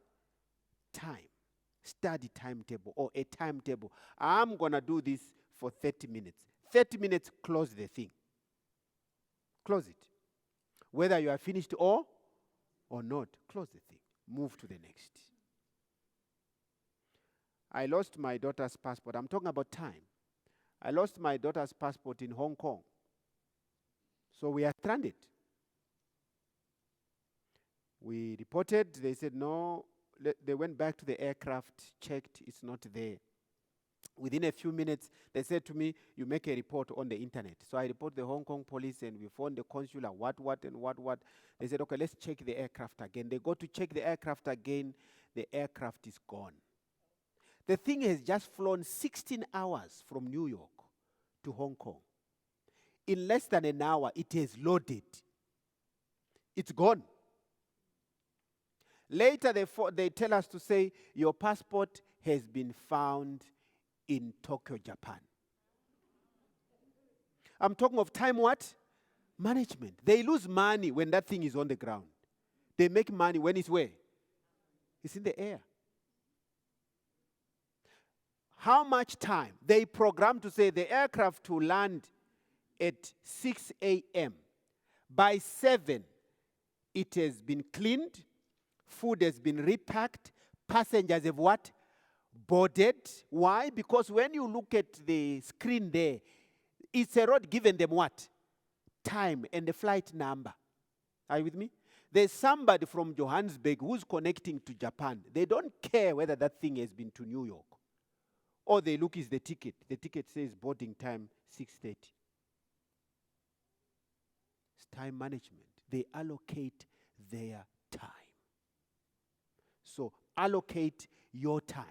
Time. Study timetable or a timetable. I'm going to do this for 30 minutes. 30 minutes, close the thing. Close it. Whether you are finished or not, close the thing. Move to the next. I lost my daughter's passport. I'm talking about time. I lost my daughter's passport in Hong Kong. So we are stranded. We reported, they said no. They went back to the aircraft, checked, it's not there. Within a few minutes, they said to me, you make a report on the internet. So I report the Hong Kong police and we phoned the consular, what. They said, okay, let's check the aircraft again. They go to check the aircraft again. The aircraft is gone. The thing has just flown 16 hours from New York to Hong Kong. In less than an hour, it is loaded. It's gone. Later, they tell us to say, your passport has been found in Tokyo, Japan. I'm talking of time what? Management. They lose money when that thing is on the ground. They make money when it's where? It's in the air. How much time? They program to say the aircraft will land at 6 a.m. By 7, it has been cleaned, food has been repacked, passengers have what? Boarded. Why? Because when you look at the screen there, it's a road given them what? Time and the flight number. Are you with me? There's somebody from Johannesburg who's connecting to Japan. They don't care whether that thing has been to New York. All they look is the ticket. The ticket says boarding time 6:30. It's time management. They allocate their time. So allocate your time.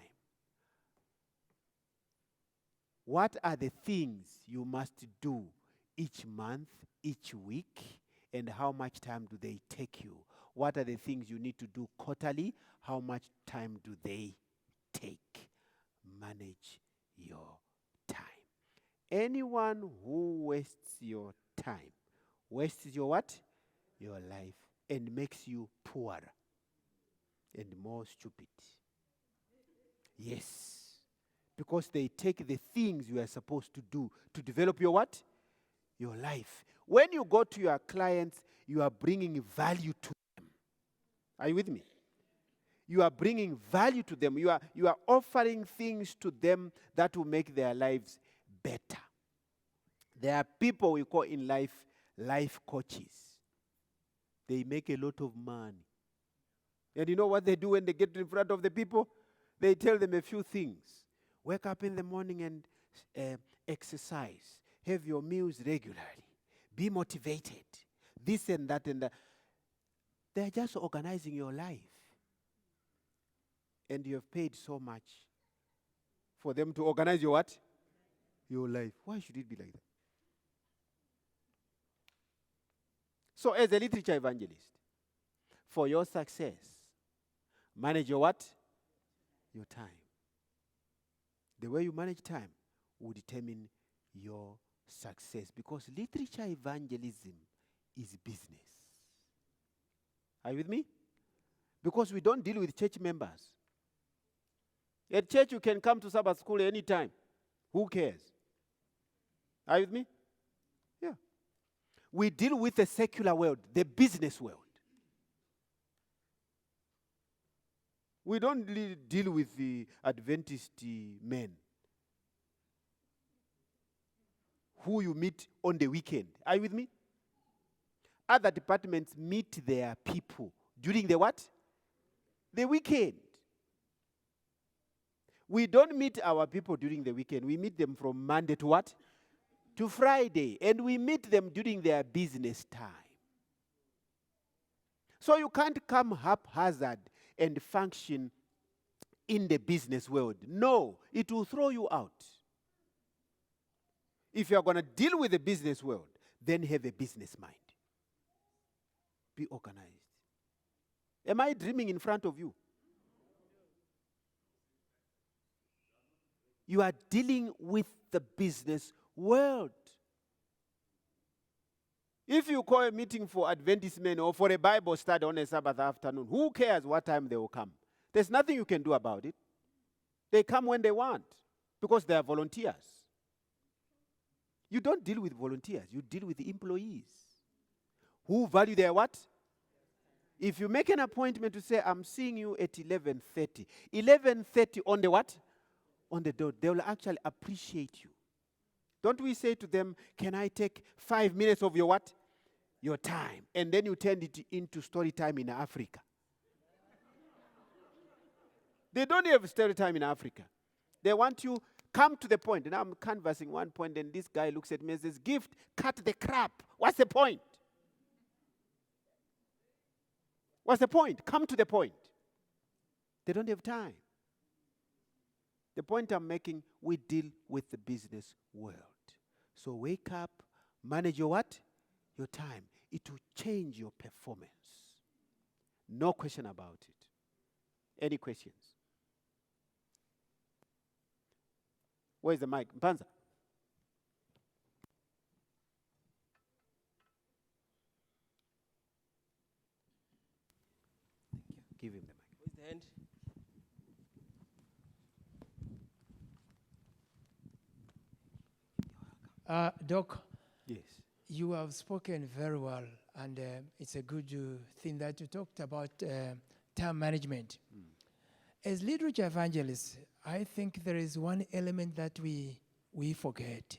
What are the things you must do each month, each week, and how much time do they take you? What are the things you need to do quarterly? How much time do they take? Manage your time. Anyone who wastes your time wastes your what? Your life, and makes you poorer and more stupid. Yes. Because they take the things you are supposed to do to develop your what? Your life. When you go to your clients, you are bringing value to them. Are you with me? You are bringing value to them. You are offering things to them that will make their lives better. There are people we call in life coaches. They make a lot of money. And you know what they do when they get in front of the people? They tell them a few things. Wake up in the morning and exercise. Have your meals regularly. Be motivated. This and that and that. They're just organizing your life. And you have paid so much for them to organize your what? Your life. Why should it be like that? So as a literature evangelist, for your success, manage your what? Your time. The way you manage time will determine your success, because literature evangelism is business. Are you with me? Because we don't deal with church members. At church, you can come to Sabbath school anytime. Who cares? Are you with me? Yeah. We deal with the secular world, the business world. We don't really deal with the Adventist men who you meet on the weekend. Are you with me? Other departments meet their people during the what? The weekend. We don't meet our people during the weekend. We meet them from Monday to what? To Friday. And we meet them during their business time. So you can't come haphazard and function in the business world. No, it will throw you out. If you are going to deal with the business world, then have a business mind. Be organized. Am I dreaming in front of you? You are dealing with the business world. If you call a meeting for Adventist men or for a Bible study on a Sabbath afternoon, who cares what time they will come? There's nothing you can do about it. They come when they want because they are volunteers. You don't deal with volunteers. You deal with the employees who value their what? If you make an appointment to say, I'm seeing you at 11:30. 11:30 on the what? On the dot. They will actually appreciate you. Don't we say to them, can I take 5 minutes of your what? Your time. And then you turn it into story time in Africa. They don't have story time in Africa. They want you, come to the point. And I'm canvassing one point, and this guy looks at me and says, Gift, cut the crap. What's the point? What's the point? Come to the point. They don't have time. The point I'm making, we deal with the business world. So wake up, manage your what? Your time. It will change your performance. No question about it. Any questions? Where's the mic? Mpanza. Give him the mic. Where's the hand? Doc, Yes. you have spoken very well, and it's a good thing that you talked about time management. As literature evangelists, I think there is one element that we forget.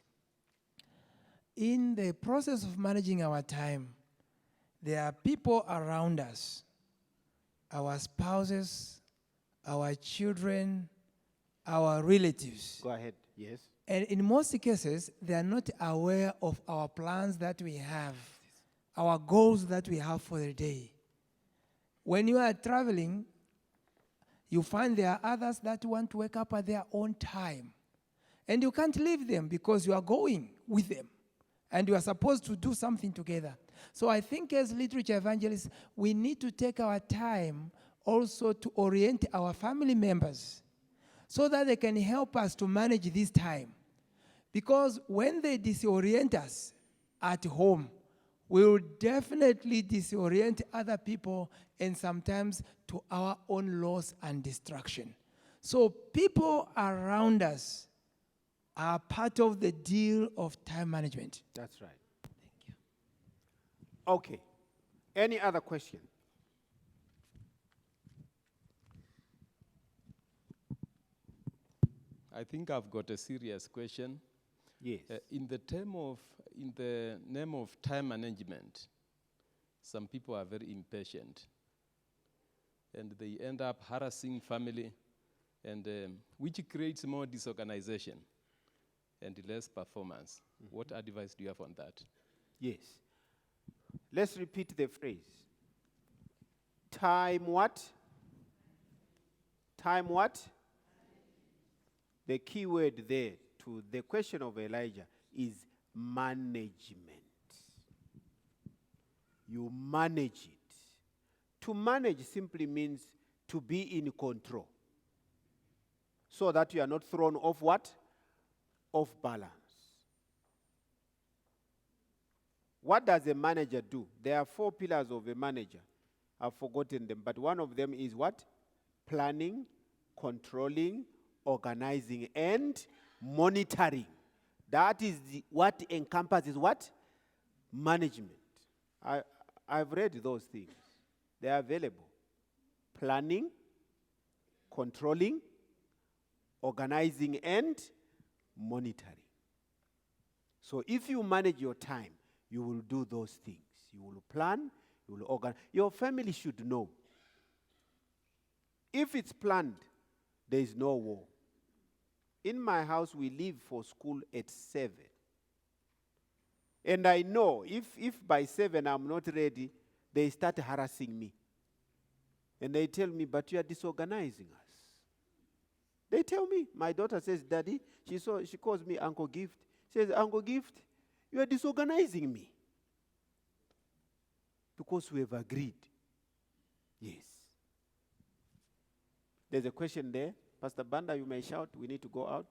In the process of managing our time, there are people around us, our spouses, our children, our relatives. Go ahead. Yes. And in most cases, they are not aware of our plans that we have, our goals that we have for the day. When you are traveling, you find there are others that want to wake up at their own time. And you can't leave them because you are going with them. And you are supposed to do something together. So I think as literature evangelists, we need to take our time also to orient our family members so that they can help us to manage this time. Because when they disorient us at home, we will definitely disorient other people and sometimes to our own loss and destruction. So people around us are part of the deal of time management. That's right. Thank you. Okay. Any other question? I think I've got a serious question. Yes. In the name of time management, some people are very impatient, and they end up harassing family, and which creates more disorganization and less performance. Mm-hmm. What advice do you have on that? Yes. Let's repeat the phrase. Time what? Time what? The key word there to the question of Elijah is management. You manage it. To manage simply means to be in control. So that you are not thrown off what? Off balance. What does a manager do? There are 4 pillars of a manager. I've forgotten them, but one of them is what? Planning, controlling, organizing, and monitoring. That is what encompasses what? Management. I've read those things. They are available. Planning, controlling, organizing, and monitoring. So if you manage your time, you will do those things. You will plan, you will organize. Your family should know. If it's planned, there is no war. In my house, we leave for school at 7. And I know if by 7 I'm not ready, they start harassing me. And they tell me, but you are disorganizing us. They tell me, my daughter says, Daddy, she calls me Uncle Gift. She says, Uncle Gift, you are disorganizing me. Because we have agreed. Yes. There's a question there. Pastor Banda, you may shout. We need to go out.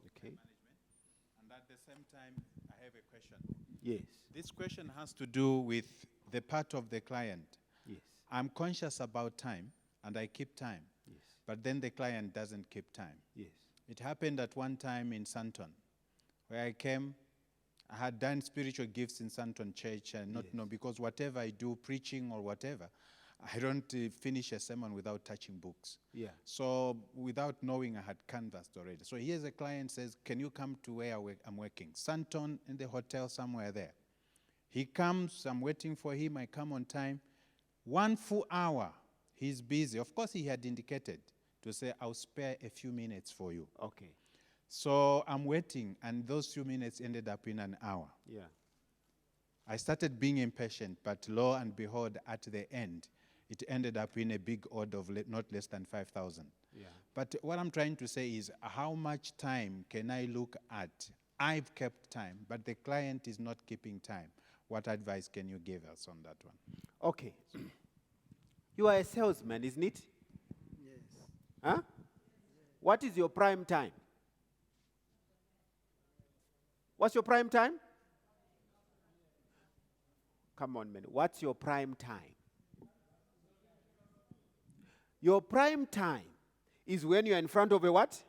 Okay. And at the same time, I have a question. Yes. This question has to do with the part of the client. Yes. I'm conscious about time, and I keep time. Yes. But then the client doesn't keep time. Yes. It happened at one time in Santon, where I came. I had done spiritual gifts in Santon Church, and not know, because whatever I do, preaching or whatever, I don't finish a sermon without touching books. Yeah. So without knowing, I had canvassed already. So here's a client says, can you come to where I'm working? Santon, in the hotel somewhere there. He comes, I'm waiting for him, I come on time. 1 full hour, he's busy. Of course, he had indicated to say, I'll spare a few minutes for you. Okay. So I'm waiting, and those few minutes ended up in an hour. Yeah. I started being impatient, but lo and behold, at the end, it ended up in a big order of not less than 5,000. Yeah. But what I'm trying to say is, how much time can I look at? I've kept time, but the client is not keeping time. What advice can you give us on that one? Okay. You are a salesman, isn't it? Yes. Huh? What is your prime time? What's your prime time? Come on, man. What's your prime time? Your prime time is when you're in front of a what?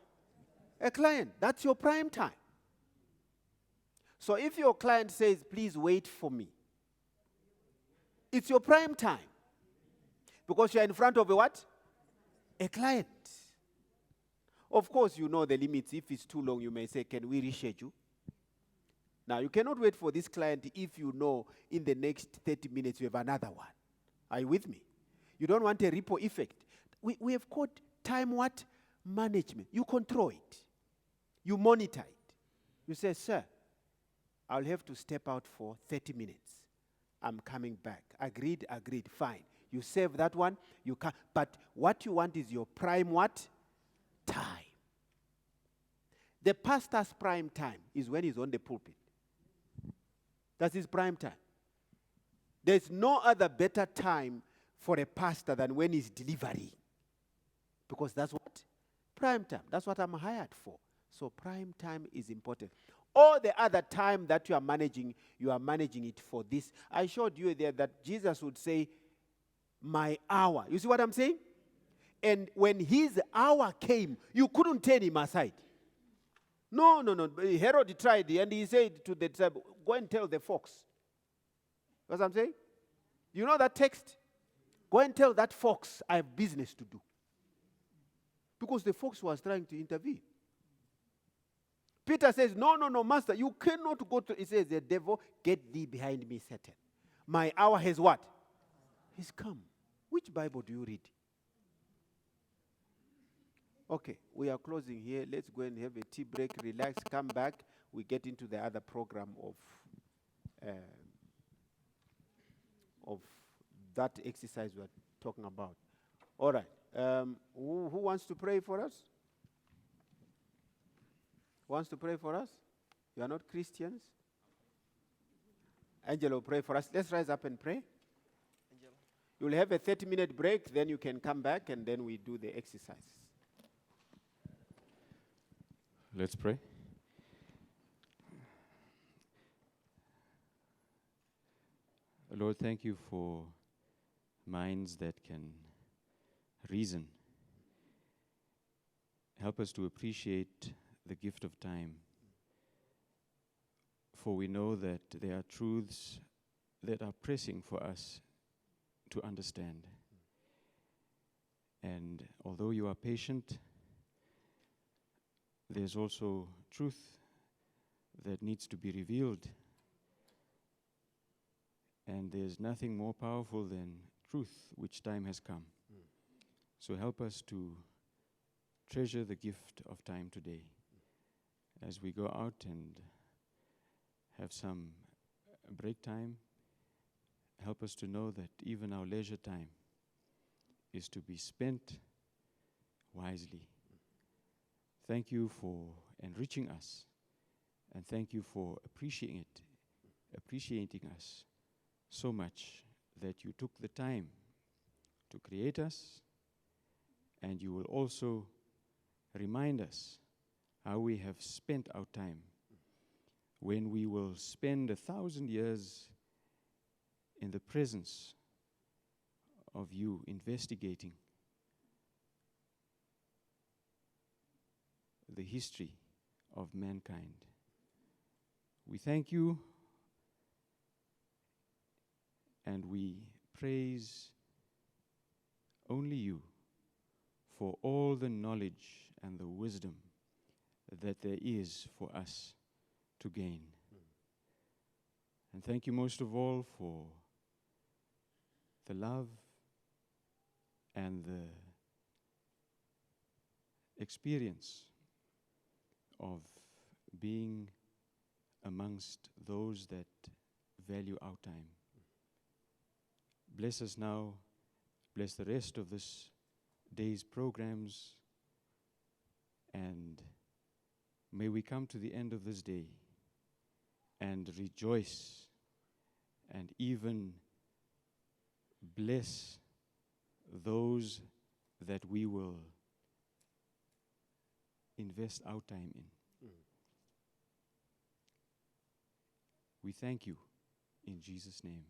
A client. That's your prime time. So if your client says, please wait for me, it's your prime time. Because you're in front of a what? A client. Of course, you know the limits. If it's too long, you may say, can we reschedule? Now, you cannot wait for this client if you know in the next 30 minutes you have another one. Are you with me? You don't want a ripple effect. We have called time what? Management. You control it. You monitor it. You say, sir, I'll have to step out for 30 minutes. I'm coming back. Agreed, fine. You save that one, you can. But what you want is your prime what? Time. The pastor's prime time is when he's on the pulpit. That's his prime time. There's no other better time for a pastor than when he's delivering. Because that's what? Prime time. That's what I'm hired for. So prime time is important. All the other time that you are managing it for this. I showed you there that Jesus would say, my hour. You see what I'm saying? And when his hour came, you couldn't turn him aside. No. Herod tried, and he said to the disciple, go and tell the fox. That's what I'm saying? You know that text? Go and tell that fox I have business to do. Because the fox was trying to intervene. Peter says, no, master, you cannot go to... He says, the devil, get thee behind me, Satan. My hour has what? Has come. Which Bible do you read? Okay, we are closing here. Let's go and have a tea break, relax, come back. We get into the other program of that exercise we're talking about. All right. Who wants to pray for us? Wants to pray for us? You are not Christians? Angelo, pray for us. Let's rise up and pray. Angelo. You'll have a 30-minute break, then you can come back, and then we do the exercise. Let's pray. Lord, thank you for minds that can reason. Help us to appreciate the gift of time, for we know that there are truths that are pressing for us to understand. And although you are patient, there's also truth that needs to be revealed. And there's nothing more powerful than truth, which time has come. So help us to treasure the gift of time today. As we go out and have some break time, help us to know that even our leisure time is to be spent wisely. Thank you for enriching us, and thank you for appreciating us so much that you took the time to create us, and you will also remind us how we have spent our time when we will spend 1,000 years in the presence of you, investigating the history of mankind. We thank you and we praise only you for all the knowledge and the wisdom that there is for us to gain. And thank you most of all for the love and the experience of being amongst those that value our time. Bless us now, bless the rest of this day's programs, and may we come to the end of this day and rejoice and even bless those that we will invest our time in. We thank you in Jesus' name.